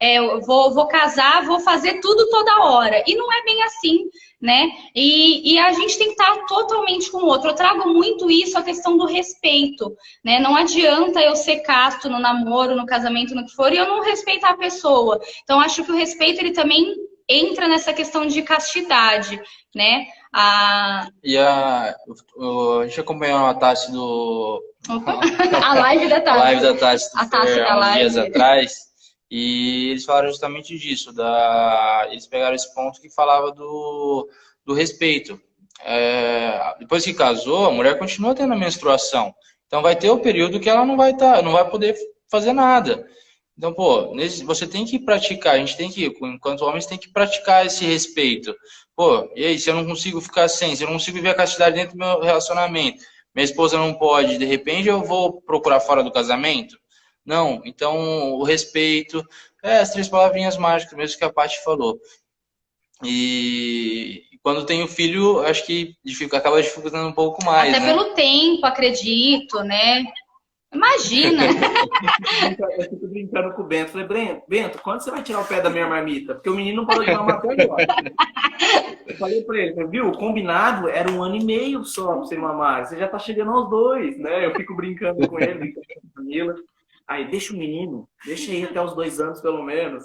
eu vou casar, vou fazer tudo toda hora. E não é bem assim, né? E a gente tem que estar totalmente com o outro. Eu trago muito isso, a questão do respeito, né? Não adianta eu ser casto no namoro, no casamento, no que for, e eu não respeitar a pessoa. Então, acho que o respeito, ele também entra nessa questão de castidade, né? E a gente acompanhou a Tati A live da a Tati. live da Tati A Tati da há uns live. dias atrás, e eles falaram justamente disso, eles pegaram esse ponto que falava do respeito. Depois que casou, a mulher continua tendo a menstruação. Então vai ter o período que ela não vai poder fazer nada. Então, pô, você tem que praticar, a gente tem que, enquanto homens, tem que praticar esse respeito. Pô, e aí, se eu não consigo ficar sem, se eu não consigo viver a castidade dentro do meu relacionamento, minha esposa não pode, de repente eu vou procurar fora do casamento? Não, então o respeito, as 3 palavrinhas mágicas, mesmo que a Paty falou. E quando tem o filho, acho que acaba dificultando um pouco mais, Até né? pelo tempo, acredito, né? Imagina! Eu fico brincando com o Bento. Falei, Bento, quando você vai tirar o pé da minha marmita? Porque o menino não parou de mamar até agora. Eu falei pra ele, viu? O combinado era 1 ano e meio só pra você mamar. Você já tá chegando aos 2, né? Eu fico brincando com ele, brincando com a Camila. Aí, deixa o menino, deixa aí até os 2 anos, pelo menos.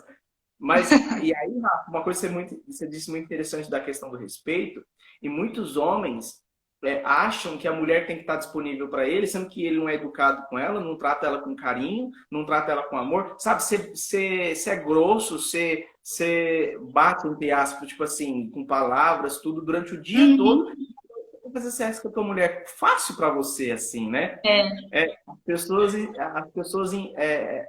Mas, e aí, Rafa, uma coisa que você disse muito interessante da questão do respeito, e muitos homens acham que a mulher tem que estar disponível para ele, sendo que ele não é educado com ela, não trata ela com carinho, não trata ela com amor. Sabe, você é grosso, você bate, entre aspas, tipo assim, com palavras, tudo, durante o dia todo. Fazer sexo com a tua mulher fácil para você, assim, né?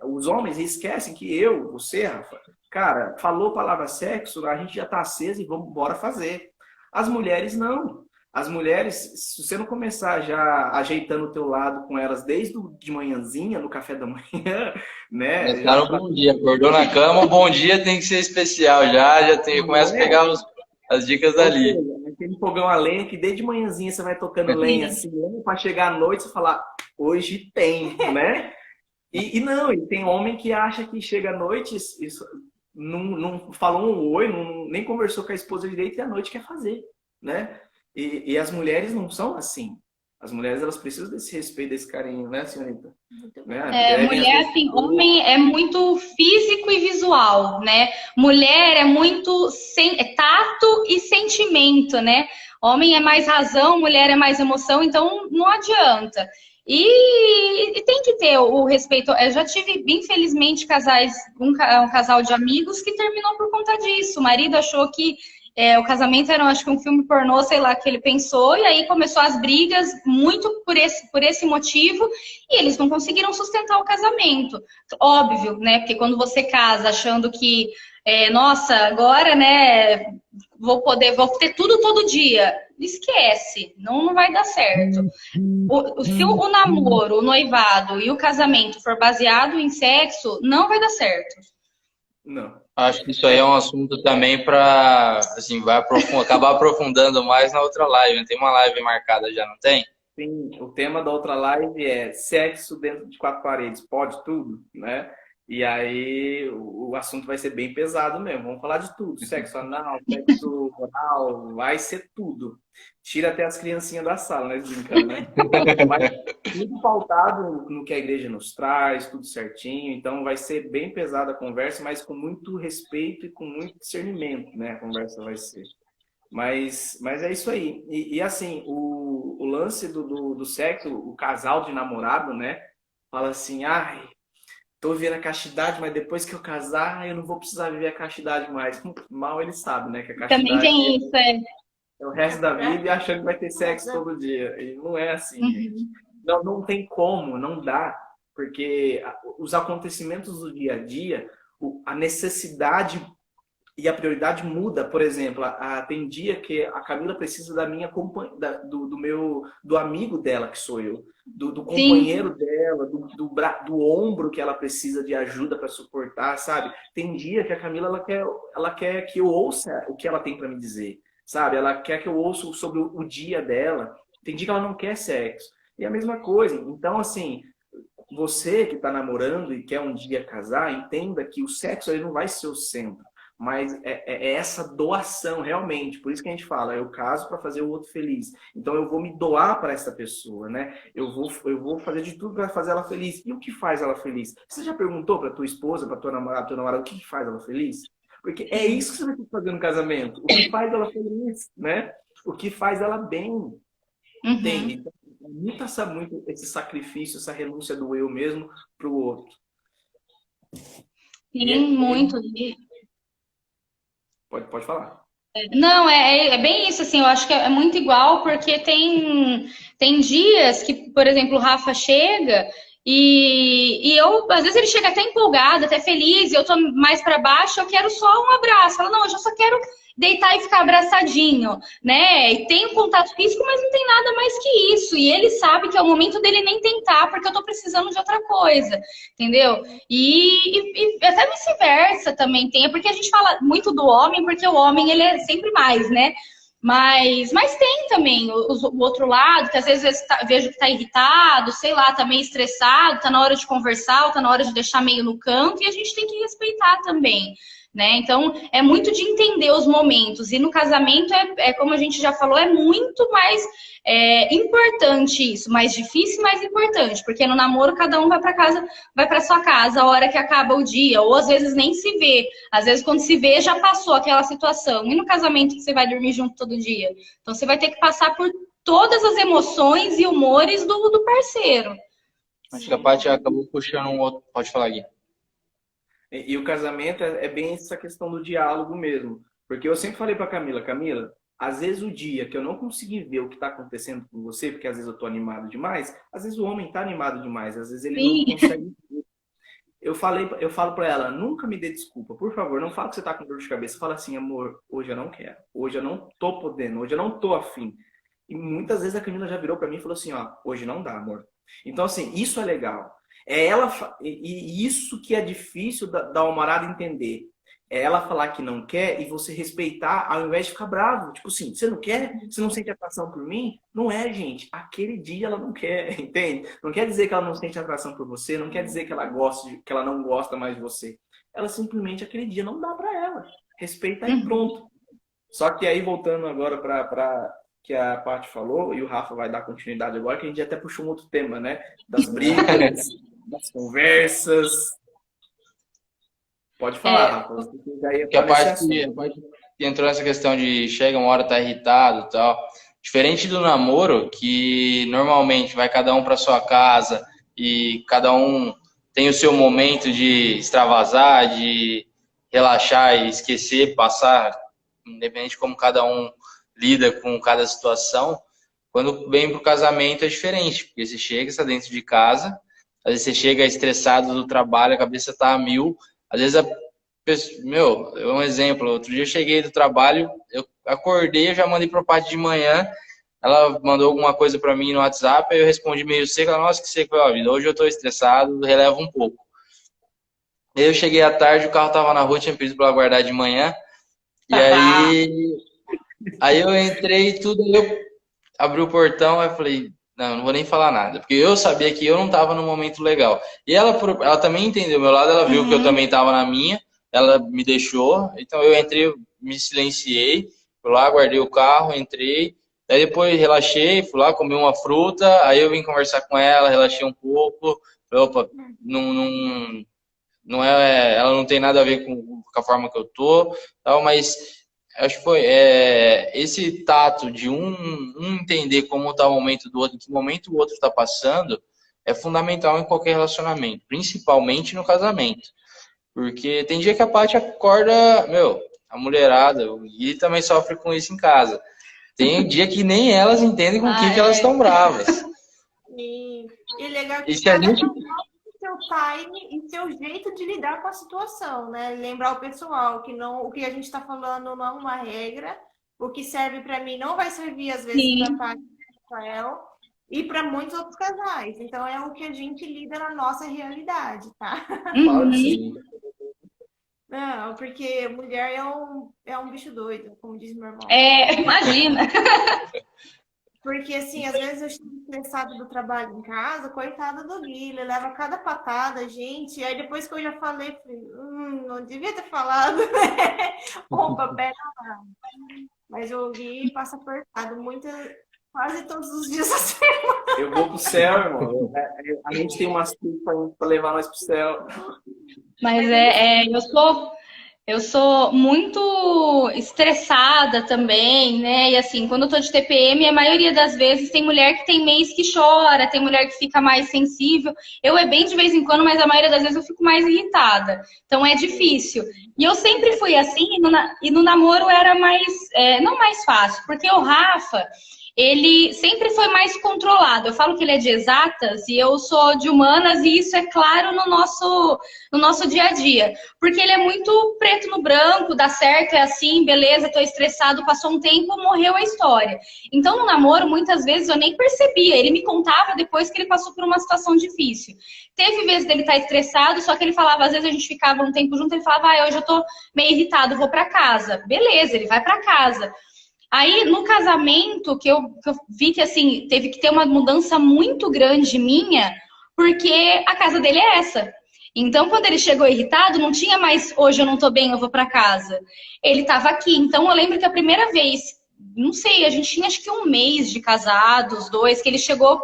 Os homens esquecem que você, Rafa, cara, falou a palavra sexo, a gente já tá acesa e vamos embora fazer. As mulheres não. As mulheres, se você não começar já ajeitando o teu lado com elas desde de manhãzinha, no café da manhã, né? Cara, bom dia, acordou na cama, o bom dia tem que ser especial começa a pegar as dicas dali. Aquele fogão a lenha que desde manhãzinha você vai tocando lenha assim, para chegar à noite e falar, hoje tem, né? E tem homem que acha que chega à noite, não falou um oi, nem conversou com a esposa direito e à noite quer fazer, né? E as mulheres não são assim. As mulheres, elas precisam desse respeito, desse carinho, né, senhorita? Mulher, assim, homem é muito físico e visual, né? Mulher é muito tato e sentimento, né? Homem é mais razão, mulher é mais emoção, então não adianta. E tem que ter o respeito. Eu já tive, infelizmente, um casal de amigos que terminou por conta disso. O marido achou que o casamento era, acho que um filme pornô, sei lá, que ele pensou, e aí começou as brigas muito por esse motivo, e eles não conseguiram sustentar o casamento. Óbvio, né? Porque quando você casa achando que, nossa, agora, né, vou ter tudo todo dia. Esquece, não vai dar certo. Se o namoro, o noivado e o casamento for baseado em sexo, não vai dar certo. Não. Acho que isso aí é um assunto também para, assim, acabar aprofundando mais na outra live. Tem uma live marcada já, não tem? Sim, o tema da outra live é sexo dentro de 4 paredes, pode tudo, né? E aí o assunto vai ser bem pesado mesmo. Vamos falar de tudo. Sexo anal, sexo oral, vai ser tudo. Tira até as criancinhas da sala, né? Brincando, né? Mas tudo pautado no que a igreja nos traz, tudo certinho. Então vai ser bem pesada a conversa, mas com muito respeito e com muito discernimento, né? A conversa vai ser. Mas é isso aí. E assim, o lance do sexo, o casal de namorado, né? Fala assim, ai, tô vivendo a castidade, mas depois que eu casar, eu não vou precisar viver a castidade mais. Mal ele sabe, né? Que a castidade também tem isso, é o resto da vida e achando que vai ter sexo todo dia. E não é assim, gente. Não tem como, não dá. Porque os acontecimentos do dia a dia, a necessidade e a prioridade muda. Por exemplo, tem dia que a Camila precisa da minha do amigo dela, que sou eu. Do companheiro dela, do ombro que ela precisa de ajuda para suportar, sabe? Tem dia que a Camila ela quer que eu ouça o que ela tem para me dizer, sabe? Ela quer que eu ouça sobre o dia dela. Tem dia que ela não quer sexo. E a mesma coisa. Então, assim, você que está namorando e quer um dia casar, entenda que o sexo ele não vai ser o centro. Mas é essa doação realmente, por isso que a gente fala, eu caso para fazer o outro feliz. Então eu vou me doar para essa pessoa, né? Eu vou fazer de tudo para fazer ela feliz. E o que faz ela feliz? Você já perguntou para tua esposa, para tua namorada, o que faz ela feliz? Porque é isso que você vai ter que fazer no casamento. O que faz ela feliz, né? O que faz ela bem. Entende? Então, muito esse sacrifício, essa renúncia do eu mesmo pro outro. Sim, muito. Pode falar. Não, é bem isso, assim, eu acho que é muito igual, porque tem dias que, por exemplo, o Rafa chega e eu, às vezes ele chega até empolgado, até feliz, e eu tô mais para baixo, eu quero só um abraço. Fala, não, hoje eu só quero deitar e ficar abraçadinho, né? E tem um contato físico, mas não tem nada mais que isso. E ele sabe que é o momento dele nem tentar, porque eu tô precisando de outra coisa, entendeu? E até vice-versa também tem, é porque a gente fala muito do homem, porque o homem, ele é sempre mais, né? Mas tem também o outro lado, que às vezes vejo que tá irritado, sei lá, tá meio estressado, tá na hora de conversar, ou tá na hora de deixar meio no canto, e a gente tem que respeitar também, né? Então, é muito de entender os momentos. E no casamento, como a gente já falou, é muito mais importante isso. Mais difícil, mais importante. Porque no namoro, cada um vai para casa, vai para sua casa a hora que acaba o dia. Ou às vezes nem se vê. Às vezes, quando se vê, já passou aquela situação. E no casamento, que você vai dormir junto todo dia? Então, você vai ter que passar por todas as emoções e humores do parceiro. Acho que a Paty acabou puxando um outro. Pode falar, Gui. E o casamento é bem essa questão do diálogo mesmo. Porque eu sempre falei pra Camila, às vezes o dia que eu não consegui ver o que tá acontecendo com você, porque às vezes eu tô animado demais, às vezes o homem tá animado demais, às vezes ele Sim. não consegue ver. Eu falo pra ela, nunca me dê desculpa, por favor, não fala que você tá com dor de cabeça. Fala assim, amor, hoje eu não quero, hoje eu não tô podendo, hoje eu não tô afim. E muitas vezes a Camila já virou pra mim e falou assim, ó, hoje não dá, amor. Então, assim, isso é legal. E isso que é difícil da Almarada entender. É ela falar que não quer e você respeitar ao invés de ficar bravo. Tipo assim, você não quer? Você não sente atração por mim? Não é, gente. Aquele dia ela não quer, entende? Não quer dizer que ela não sente atração por você, não quer dizer que ela que ela não gosta mais de você. Ela simplesmente, aquele dia não dá pra ela. Respeita e pronto. Só que aí, voltando agora pra que a Paty falou, e o Rafa vai dar continuidade agora, que a gente até puxou um outro tema, né? Das brigas, das conversas. Pode falar, Rafa. Você que a Paty entrou nessa questão de chega uma hora, tá irritado e tal. Diferente do namoro, que normalmente vai cada um para sua casa e cada um tem o seu momento de extravasar, de relaxar e esquecer, passar, independente de como cada um lida com cada situação. Quando vem pro casamento é diferente, porque você chega, está dentro de casa, às vezes você chega estressado do trabalho, a cabeça tá a mil, às vezes um exemplo, outro dia eu cheguei do trabalho, eu acordei, eu já mandei pro Paty de manhã, ela mandou alguma coisa para mim no WhatsApp, aí eu respondi meio seco, nossa, que seco foi a vida, hoje eu tô estressado, releva um pouco. Aí eu cheguei à tarde, o carro tava na rua, tinha pedido para ela guardar de manhã, e aí eu entrei tudo, eu abri o portão, aí eu falei, não vou nem falar nada, porque eu sabia que eu não tava no momento legal. E ela também entendeu o meu lado, ela viu que eu também tava na minha, ela me deixou, então eu entrei, me silenciei, fui lá, guardei o carro, entrei, aí depois relaxei, fui lá, comi uma fruta, aí eu vim conversar com ela, relaxei um pouco, falei, opa, não é, ela não tem nada a ver com a forma que eu tô, tal, mas acho que foi esse tato de um entender como está o momento do outro, em que momento o outro está passando, é fundamental em qualquer relacionamento, principalmente no casamento. Porque tem dia que a Paty acorda, a mulherada, e também sofre com isso em casa. Tem dia que nem elas entendem com que elas estão bravas. E legal que e se a gente... seu time e seu jeito de lidar com a situação, né? Lembrar o pessoal que o que a gente está falando não é uma regra, o que serve para mim não vai servir às vezes para Paty e Rafael e para muitos outros casais. Então é o que a gente lida na nossa realidade, tá? Não, porque mulher é um bicho doido, como diz meu irmão. Imagina. Porque, assim, às vezes eu estou estressada do trabalho em casa, coitada do Gui, ele leva cada patada, gente. Aí depois que eu já falei, falei, não devia ter falado, né? Opa, pera lá. Mas o Gui passa apertado quase todos os dias da semana. Eu vou pro céu, irmão. A gente tem umas coisas para levar nós pro céu. Mas Eu sou muito estressada também, né? E assim, quando eu tô de TPM, a maioria das vezes tem mulher que tem mês que chora, tem mulher que fica mais sensível. Eu é bem de vez em quando, mas a maioria das vezes eu fico mais irritada. Então é difícil. E eu sempre fui assim, e no namoro era mais, não mais fácil, porque o Rafa, ele sempre foi mais controlado. Eu falo que ele é de exatas e eu sou de humanas, e isso é claro no nosso dia a dia. Porque ele é muito preto no branco, dá certo, é assim, beleza, tô estressado, passou um tempo, morreu a história. Então, no namoro, muitas vezes eu nem percebia. Ele me contava depois que ele passou por uma situação difícil. Teve vezes dele estar estressado, só que ele falava, às vezes a gente ficava um tempo junto, ele falava, hoje eu tô meio irritado, vou pra casa. Beleza, ele vai pra casa. Aí, no casamento, que eu vi que, assim, teve que ter uma mudança muito grande minha, porque a casa dele é essa. Então, quando ele chegou irritado, não tinha mais, hoje eu não tô bem, eu vou pra casa. Ele tava aqui. Então, eu lembro que a primeira vez, não sei, a gente tinha acho que um mês de casados, dois, que ele chegou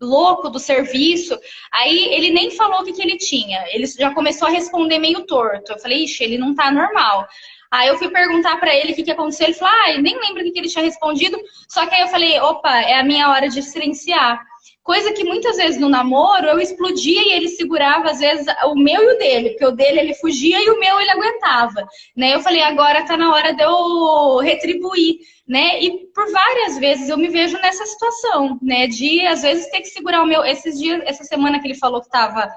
louco do serviço. Aí, ele nem falou o que ele tinha. Ele já começou a responder meio torto. Eu falei, ixi, ele não tá normal. Aí eu fui perguntar pra ele o que aconteceu. Ele falou, nem lembro o que ele tinha respondido. Só que aí eu falei, opa, é a minha hora de silenciar. Coisa que muitas vezes no namoro eu explodia e ele segurava, às vezes, o meu e o dele. Porque o dele ele fugia e o meu ele aguentava. Né? Eu falei, agora tá na hora de eu retribuir. Né? E por várias vezes eu me vejo nessa situação, né? De, às vezes, ter que segurar o meu... Esses dias, essa semana que ele falou que tava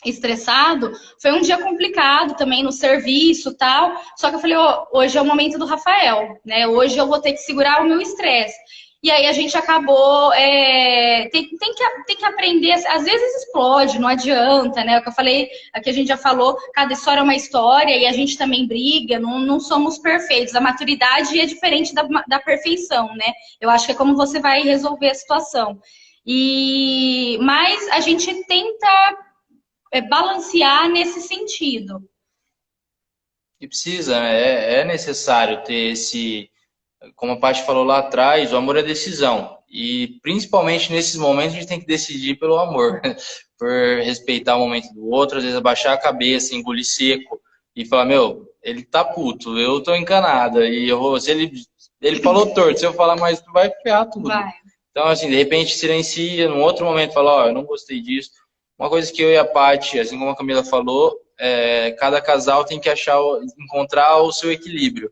estressado, foi um dia complicado também no serviço e tal, só que eu falei, hoje é o momento do Rafael, né, hoje eu vou ter que segurar o meu estresse, e aí a gente acabou, tem que aprender, às vezes explode, não adianta, né, o que eu falei, aqui a gente já falou, cada história é uma história, e a gente também briga, não somos perfeitos, a maturidade é diferente da perfeição, né, eu acho que é como você vai resolver a situação, mas a gente tenta balancear nesse sentido. E precisa, né? É necessário ter esse, como a Paty falou lá atrás, o amor é decisão. E principalmente nesses momentos a gente tem que decidir pelo amor, por respeitar o momento do outro, às vezes abaixar a cabeça, engolir seco e falar, meu, ele tá puto, eu tô encanada, e eu vou, se ele falou torto, se eu falar mais, vai ferrar tudo. Vai. Então, assim, de repente silencia, num outro momento fala, eu não gostei disso. Uma coisa que eu e a Paty, assim como a Camila falou, cada casal tem que encontrar o seu equilíbrio.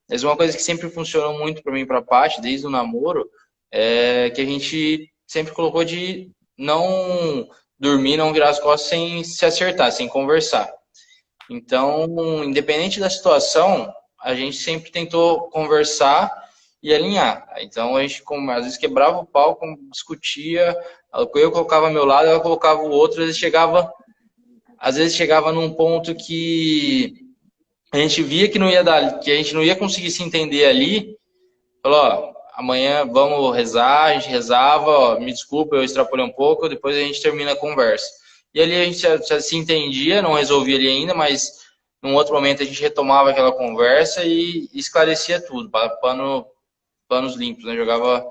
Mas uma coisa que sempre funcionou muito para mim e para a Paty, desde o namoro, é que a gente sempre colocou de não dormir, não virar as costas sem se acertar, sem conversar. Então, independente da situação, a gente sempre tentou conversar e alinhar. Então, a gente às vezes quebrava o pau, discutia, eu colocava meu lado, ela colocava o outro, às vezes chegava num ponto que a gente via que não ia dar, que a gente não ia conseguir se entender ali, falou, amanhã vamos rezar, a gente rezava, me desculpa, eu extrapolei um pouco, depois a gente termina a conversa. E ali a gente se entendia, não resolvia ali ainda, mas num outro momento a gente retomava aquela conversa e esclarecia tudo, panos limpos, né? Jogava...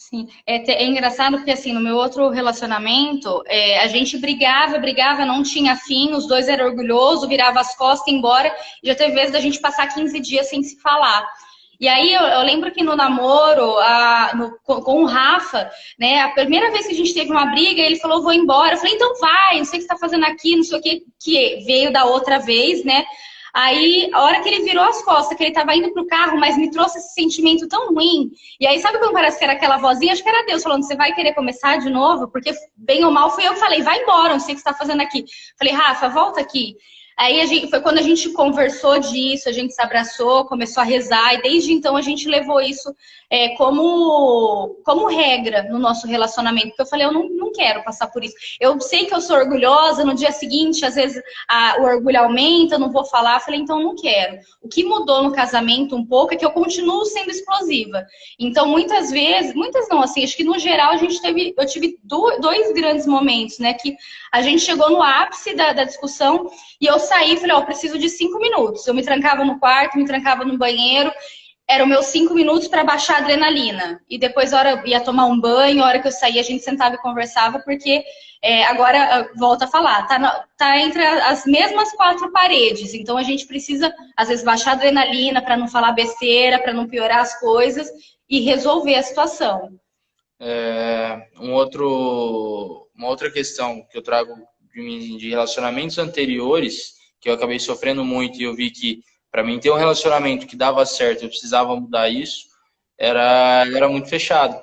Sim, é engraçado porque assim, no meu outro relacionamento, a gente brigava, não tinha fim, os dois eram orgulhosos, virava as costas, ia embora, e já teve vezes da gente passar 15 dias sem se falar. E aí eu lembro que no namoro, com o Rafa, né, a primeira vez que a gente teve uma briga, ele falou, vou embora. Eu falei, então vai, não sei o que você tá fazendo aqui, não sei o que veio da outra vez, né? Aí, a hora que ele virou as costas, que ele tava indo pro carro, mas me trouxe esse sentimento tão ruim. E aí, sabe quando parece que era aquela vozinha? Acho que era Deus falando, você vai querer começar de novo? Porque, bem ou mal, fui eu que falei, vai embora, não sei o que você tá fazendo aqui. Falei, Rafa, volta aqui. Aí foi quando a gente conversou disso, a gente se abraçou, começou a rezar, e desde então a gente levou isso como regra no nosso relacionamento. Porque eu falei, eu não quero passar por isso. Eu sei que eu sou orgulhosa, no dia seguinte, às vezes, o orgulho aumenta, eu não vou falar. Eu falei, então não quero. O que mudou no casamento um pouco é que eu continuo sendo explosiva. Então, muitas vezes, muitas não, assim, acho que no geral eu tive dois grandes momentos, né? Que a gente chegou no ápice da discussão e eu saí e falei, eu preciso de 5 minutos. Eu me trancava no quarto, me trancava no banheiro. eram meus 5 minutos para baixar a adrenalina. E depois, a hora ia tomar um banho, a hora que eu saía, a gente sentava e conversava, porque agora, volta a falar, tá entre as mesmas 4 paredes. Então, a gente precisa, às vezes, baixar a adrenalina para não falar besteira, para não piorar as coisas e resolver a situação. Uma outra questão que eu trago de relacionamentos anteriores, que eu acabei sofrendo muito e eu vi que para mim ter um relacionamento que dava certo, eu precisava mudar isso, era muito fechado.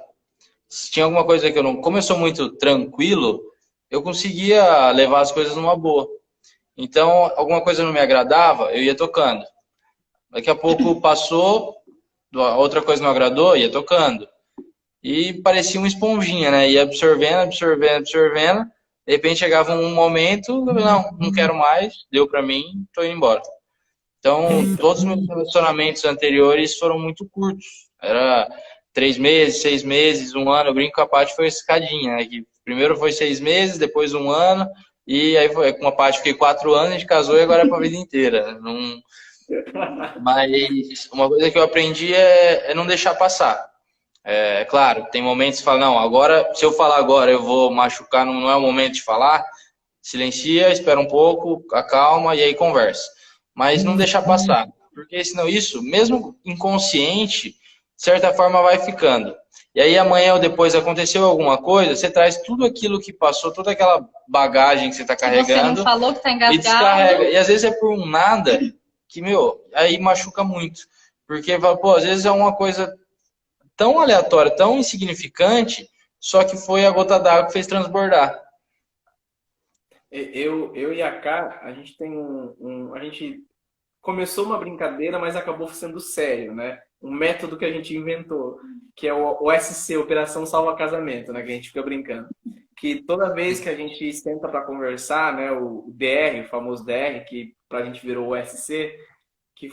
Se tinha alguma coisa que eu não... Como eu sou muito tranquilo, eu conseguia levar as coisas numa boa. Então, alguma coisa não me agradava, eu ia tocando. Daqui a pouco passou, outra coisa não agradou, ia tocando. E parecia uma esponjinha, né? Ia absorvendo, absorvendo, absorvendo. De repente chegava um momento, não quero mais, deu pra mim, tô indo embora. Então, todos os meus relacionamentos anteriores foram muito curtos. Era 3 meses, 6 meses, 1 ano. Eu brinco que a Paty foi escadinha, né? Que primeiro foi 6 meses, depois 1 ano. E aí com a Paty fiquei 4 anos, a gente casou e agora é pra vida inteira. Não... Mas uma coisa que eu aprendi é não deixar passar. Claro, tem momentos que você fala, não, agora, se eu falar agora eu vou machucar, não é o momento de falar. Silencia, espera um pouco, acalma e aí conversa. Mas não deixar passar, porque senão isso, mesmo inconsciente, de certa forma vai ficando. E aí amanhã ou depois aconteceu alguma coisa, você traz tudo aquilo que passou, toda aquela bagagem que você está carregando. Você não falou que está engasgado. E descarrega. E às vezes é por um nada que, aí machuca muito. Porque, pô, às vezes é uma coisa tão aleatória, tão insignificante, só que foi a gota d'água que fez transbordar. Eu e a Ká, a gente tem a gente começou uma brincadeira, mas acabou sendo sério, né? Um método que a gente inventou, que é o OSC, Operação Salva Casamento, né? Que a gente fica brincando. Que toda vez que a gente senta para conversar, né? O DR, o famoso DR, que pra gente virou o OSC, que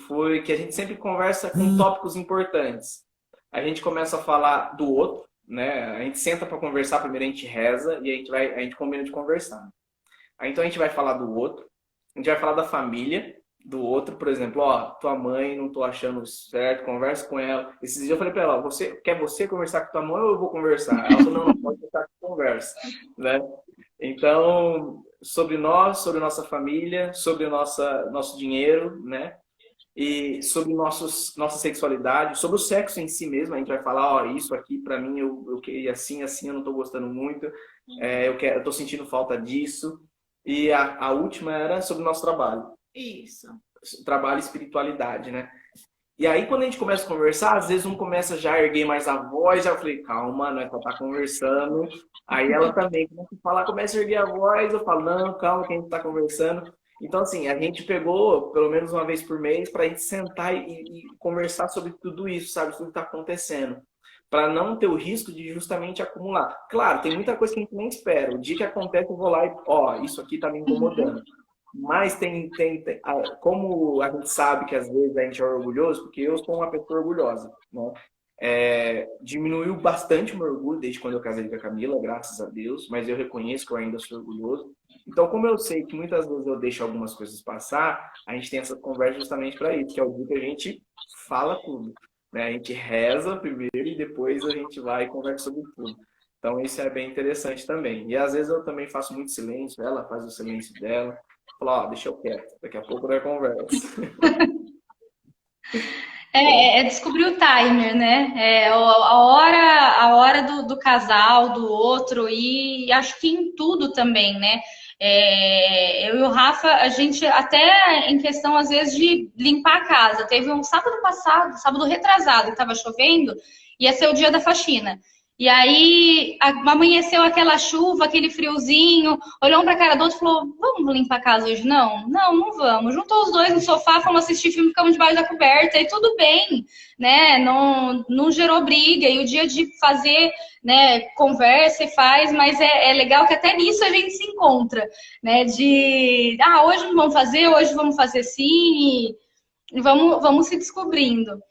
a gente sempre conversa com tópicos importantes. A gente começa a falar do outro, né? A gente senta para conversar, primeiro a gente reza e a gente combina de conversar. Aí, então a gente vai falar do outro, a gente vai falar da família do outro, por exemplo, ó, tua mãe, não tô achando certo, conversa com ela. Esses dias eu falei pra ela, quer você conversar com tua mãe ou eu vou conversar? Ela falou, não pode deixar que conversa, né? Então, sobre nós, sobre nossa família, sobre nosso dinheiro, né? E sobre nossa sexualidade, sobre o sexo em si mesmo, a gente vai falar, ó, isso aqui pra mim, eu queria assim, eu não tô gostando muito, eu tô sentindo falta disso. E a última era sobre o nosso trabalho. Isso. Trabalho e espiritualidade, né? E aí, quando a gente começa a conversar, às vezes um começa já a erguer mais a voz, eu falei, calma, não é pra estar conversando. Aí ela também começa a falar, começa a erguer a voz, eu falo, não, calma, que a gente tá conversando. Então, assim, a gente pegou, pelo menos uma vez por mês, pra gente sentar e conversar sobre tudo isso, sabe? Tudo que tá acontecendo. Para não ter o risco de justamente acumular. Claro, tem muita coisa que a gente nem espera. O dia que acontece, eu vou lá e, ó, isso aqui tá me incomodando. Mas como a gente sabe que às vezes a gente é orgulhoso, porque eu sou uma pessoa orgulhosa, né? Diminuiu bastante o meu orgulho desde quando eu casei com a Camila, graças a Deus, mas eu reconheço que eu ainda sou orgulhoso. Então, como eu sei que muitas vezes eu deixo algumas coisas passar, a gente tem essa conversa justamente para isso, que é o dia que a gente fala tudo. Né? A gente reza primeiro e depois a gente vai e conversa sobre tudo. Então isso é bem interessante também. E às vezes eu também faço muito silêncio, ela faz o silêncio dela. Falo, ó, deixa eu quieto, daqui a pouco nós conversa. Descobrir o timer, né? A hora do casal, do outro, e acho que em tudo também, né? Eu e o Rafa, a gente até em questão às vezes de limpar a casa. Teve um sábado retrasado, que estava chovendo, ia ser o dia da faxina. E aí amanheceu aquela chuva, aquele friozinho, olhou um pra cara do outro e falou, vamos limpar a casa hoje? Não, não vamos. Juntou os dois no sofá, fomos assistir filme, ficamos debaixo da coberta e tudo bem, né? Não gerou briga. E o dia de fazer, né, conversa e faz, mas é legal que até nisso a gente se encontra, né? Hoje não vamos fazer, hoje vamos fazer sim, e vamos se descobrindo.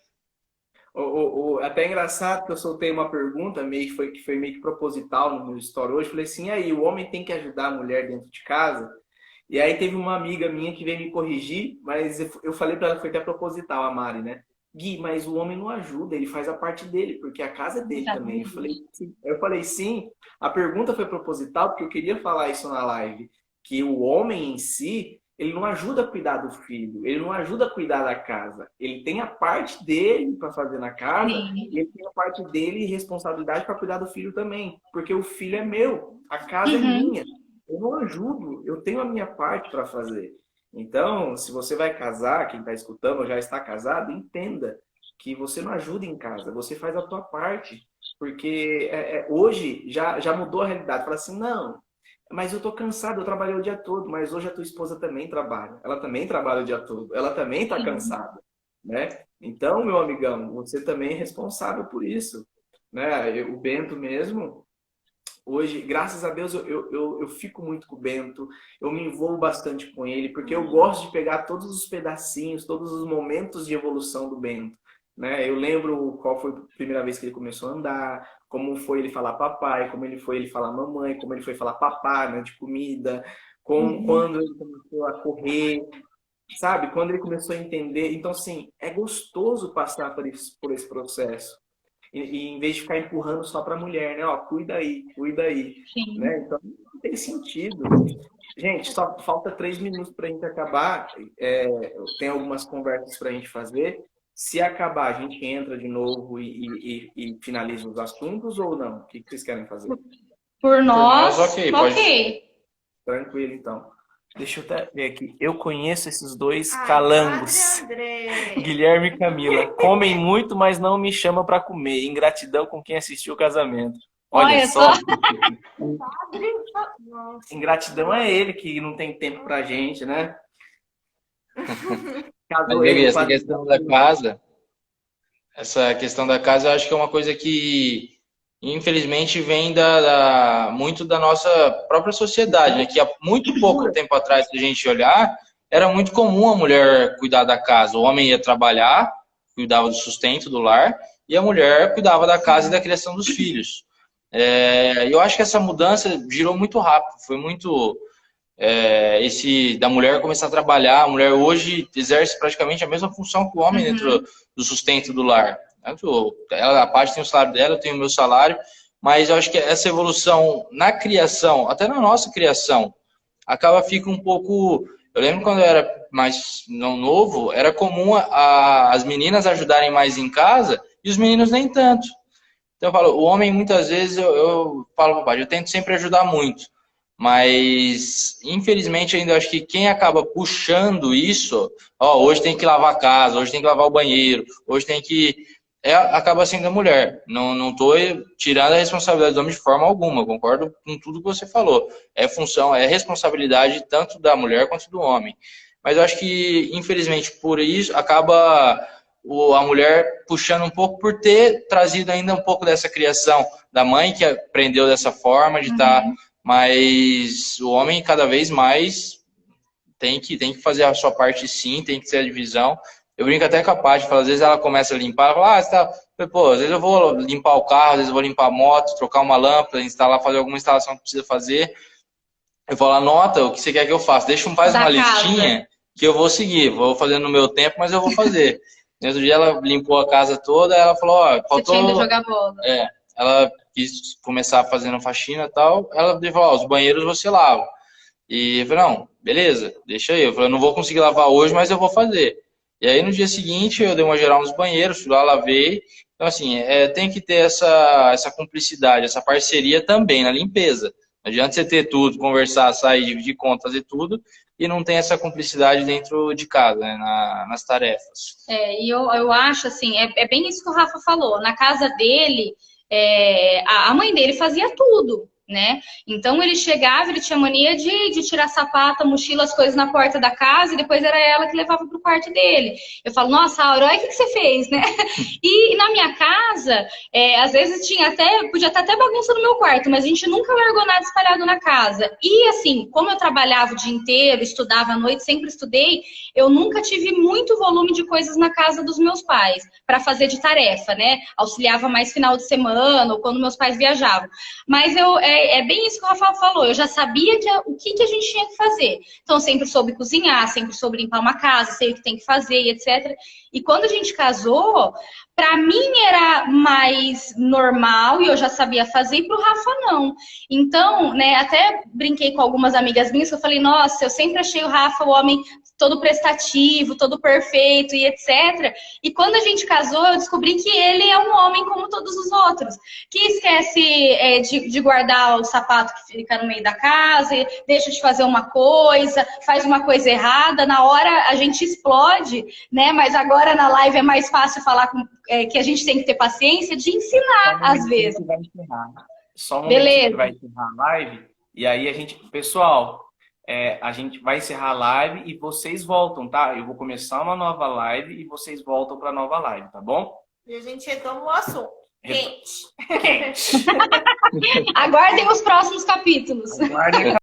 Até engraçado que eu soltei uma pergunta que foi meio que proposital no meu story hoje. Falei assim, e aí, o homem tem que ajudar a mulher dentro de casa? E aí teve uma amiga minha que veio me corrigir, mas eu falei para ela que foi até proposital, a Mari, né? Gui, mas o homem não ajuda, ele faz a parte dele, porque a casa é dele também. Eu falei, sim. A pergunta foi proposital, porque eu queria falar isso na live, que o homem em si, ele não ajuda a cuidar do filho, ele não ajuda a cuidar da casa. Ele tem a parte dele para fazer na casa, Sim. e ele tem a parte dele e responsabilidade para cuidar do filho também, porque o filho é meu, a casa é minha. Eu não ajudo, eu tenho a minha parte para fazer. Então, se você vai casar, quem está escutando ou já está casado, entenda que você não ajuda em casa, você faz a tua parte. Porque hoje já mudou a realidade. Fala assim, não, mas eu tô cansado, eu trabalhei o dia todo, mas hoje a tua esposa também trabalha. Ela também trabalha o dia todo, ela também está cansada, né? Então, meu amigão, você também é responsável por isso, né? O Bento mesmo, hoje, graças a Deus, eu fico muito com o Bento, eu me envolvo bastante com ele, porque eu gosto de pegar todos os pedacinhos, todos os momentos de evolução do Bento, né? Eu lembro qual foi a primeira vez que ele começou a andar, como foi ele falar papai, como ele foi ele falar mamãe, como ele foi falar papá, né, de comida, quando ele começou a correr, sabe? Quando ele começou a entender. Então, assim, é gostoso passar por esse processo. E em vez de ficar empurrando só para a mulher, né? Ó, cuida aí, Sim. né? Então, não tem sentido. Gente, só falta 3 minutos para a gente acabar. Tem algumas conversas para a gente fazer. Se acabar, a gente entra de novo e finaliza os assuntos ou não? O que vocês querem fazer? Por nós, ok. Pode... Tranquilo, então. Deixa eu até ver aqui. Eu conheço esses dois Ai, calangos. Padre André. Guilherme e Camila. Comem muito, mas não me chamam para comer. Ingratidão com quem assistiu o casamento. Olha só. Padre... Nossa. Ingratidão é ele que não tem tempo pra gente, né? Mas, Gabi, essa questão da casa, eu acho que é uma coisa que, infelizmente, vem muito da nossa própria sociedade, né? Que há muito pouco tempo atrás, se a gente olhar, era muito comum a mulher cuidar da casa. O homem ia trabalhar, cuidava do sustento do lar, e a mulher cuidava da casa e da criação dos filhos. Eu acho que essa mudança girou muito rápido, foi muito... da mulher começar a trabalhar. A mulher hoje exerce praticamente a mesma função que o homem dentro do sustento do lar. A parte tem o salário dela, eu tenho o meu salário, mas eu acho que essa evolução na criação, até na nossa criação, fica um pouco... Eu lembro quando eu era mais não novo, era comum as meninas ajudarem mais em casa e os meninos nem tanto. Então eu falo, o homem muitas vezes, eu falo, papai, eu tento sempre ajudar muito. Mas, infelizmente, ainda acho que quem acaba puxando isso, hoje tem que lavar a casa, hoje tem que lavar o banheiro, hoje tem que... acaba sendo a mulher. Não estou tirando a responsabilidade do homem de forma alguma, concordo com tudo que você falou. É função, é responsabilidade tanto da mulher quanto do homem. Mas eu acho que, infelizmente, por isso, acaba a mulher puxando um pouco por ter trazido ainda um pouco dessa criação da mãe, que aprendeu dessa forma de estar... Mas o homem cada vez mais tem que fazer a sua parte, sim, tem que ser a divisão. Eu brinco até com a Paty, às vezes ela começa a limpar, ela fala, às vezes eu vou limpar o carro, às vezes eu vou limpar a moto, trocar uma lâmpada, fazer alguma instalação que precisa fazer. Eu falo, anota o que você quer que eu faça, faz uma listinha que eu vou seguir, vou fazendo no meu tempo, mas eu vou fazer. No outro dia ela limpou a casa toda, ela falou, faltou... Você tinha que jogar bola. Ela quis começar fazendo faxina e tal, ela falou, os banheiros você lava. E eu falei, não, beleza, deixa aí. Eu falei, não vou conseguir lavar hoje, mas eu vou fazer. E aí no dia seguinte eu dei uma geral nos banheiros, fui lá, lavei. Então assim, tem que ter essa cumplicidade, essa parceria também na limpeza. Não adianta você ter tudo, conversar, sair, dividir conta, fazer tudo, e não tem essa cumplicidade dentro de casa, né, nas tarefas. E eu acho assim, é bem isso que o Rafa falou. Na casa dele, a mãe dele fazia tudo, né? Então ele chegava, ele tinha mania de tirar sapato, mochila, as coisas na porta da casa, e depois era ela que levava pro quarto dele. Eu falo, nossa, Aura, olha o que você fez, né? E na minha casa, às vezes podia estar até bagunça no meu quarto, mas a gente nunca largou nada espalhado na casa. E assim, como eu trabalhava o dia inteiro, estudava à noite, sempre estudei, eu nunca tive muito volume de coisas na casa dos meus pais para fazer de tarefa, né? Auxiliava mais final de semana ou quando meus pais viajavam. Mas é bem isso que o Rafael falou. Eu já sabia o que a gente tinha que fazer. Então, sempre soube cozinhar, sempre soube limpar uma casa, sei o que tem que fazer, e etc. E quando a gente casou, para mim era mais normal e eu já sabia fazer, e para o Rafa não. Então, né, até brinquei com algumas amigas minhas que eu falei, nossa, eu sempre achei o Rafa o homem todo prestativo, todo perfeito e etc. E quando a gente casou, eu descobri que ele é um homem como todos os outros, que esquece de guardar o sapato que fica no meio da casa, deixa de fazer uma coisa, faz uma coisa errada, na hora a gente explode, né? Mas agora na live é mais fácil falar que a gente tem que ter paciência de ensinar, às vezes. Só um momento que vai encerrar a live, e aí a gente, pessoal, a gente vai encerrar a live e vocês voltam, tá? Eu vou começar uma nova live e vocês voltam para a nova live, tá bom? E a gente retoma o assunto. Quente. Quente. Aguardem os próximos capítulos. Aguardem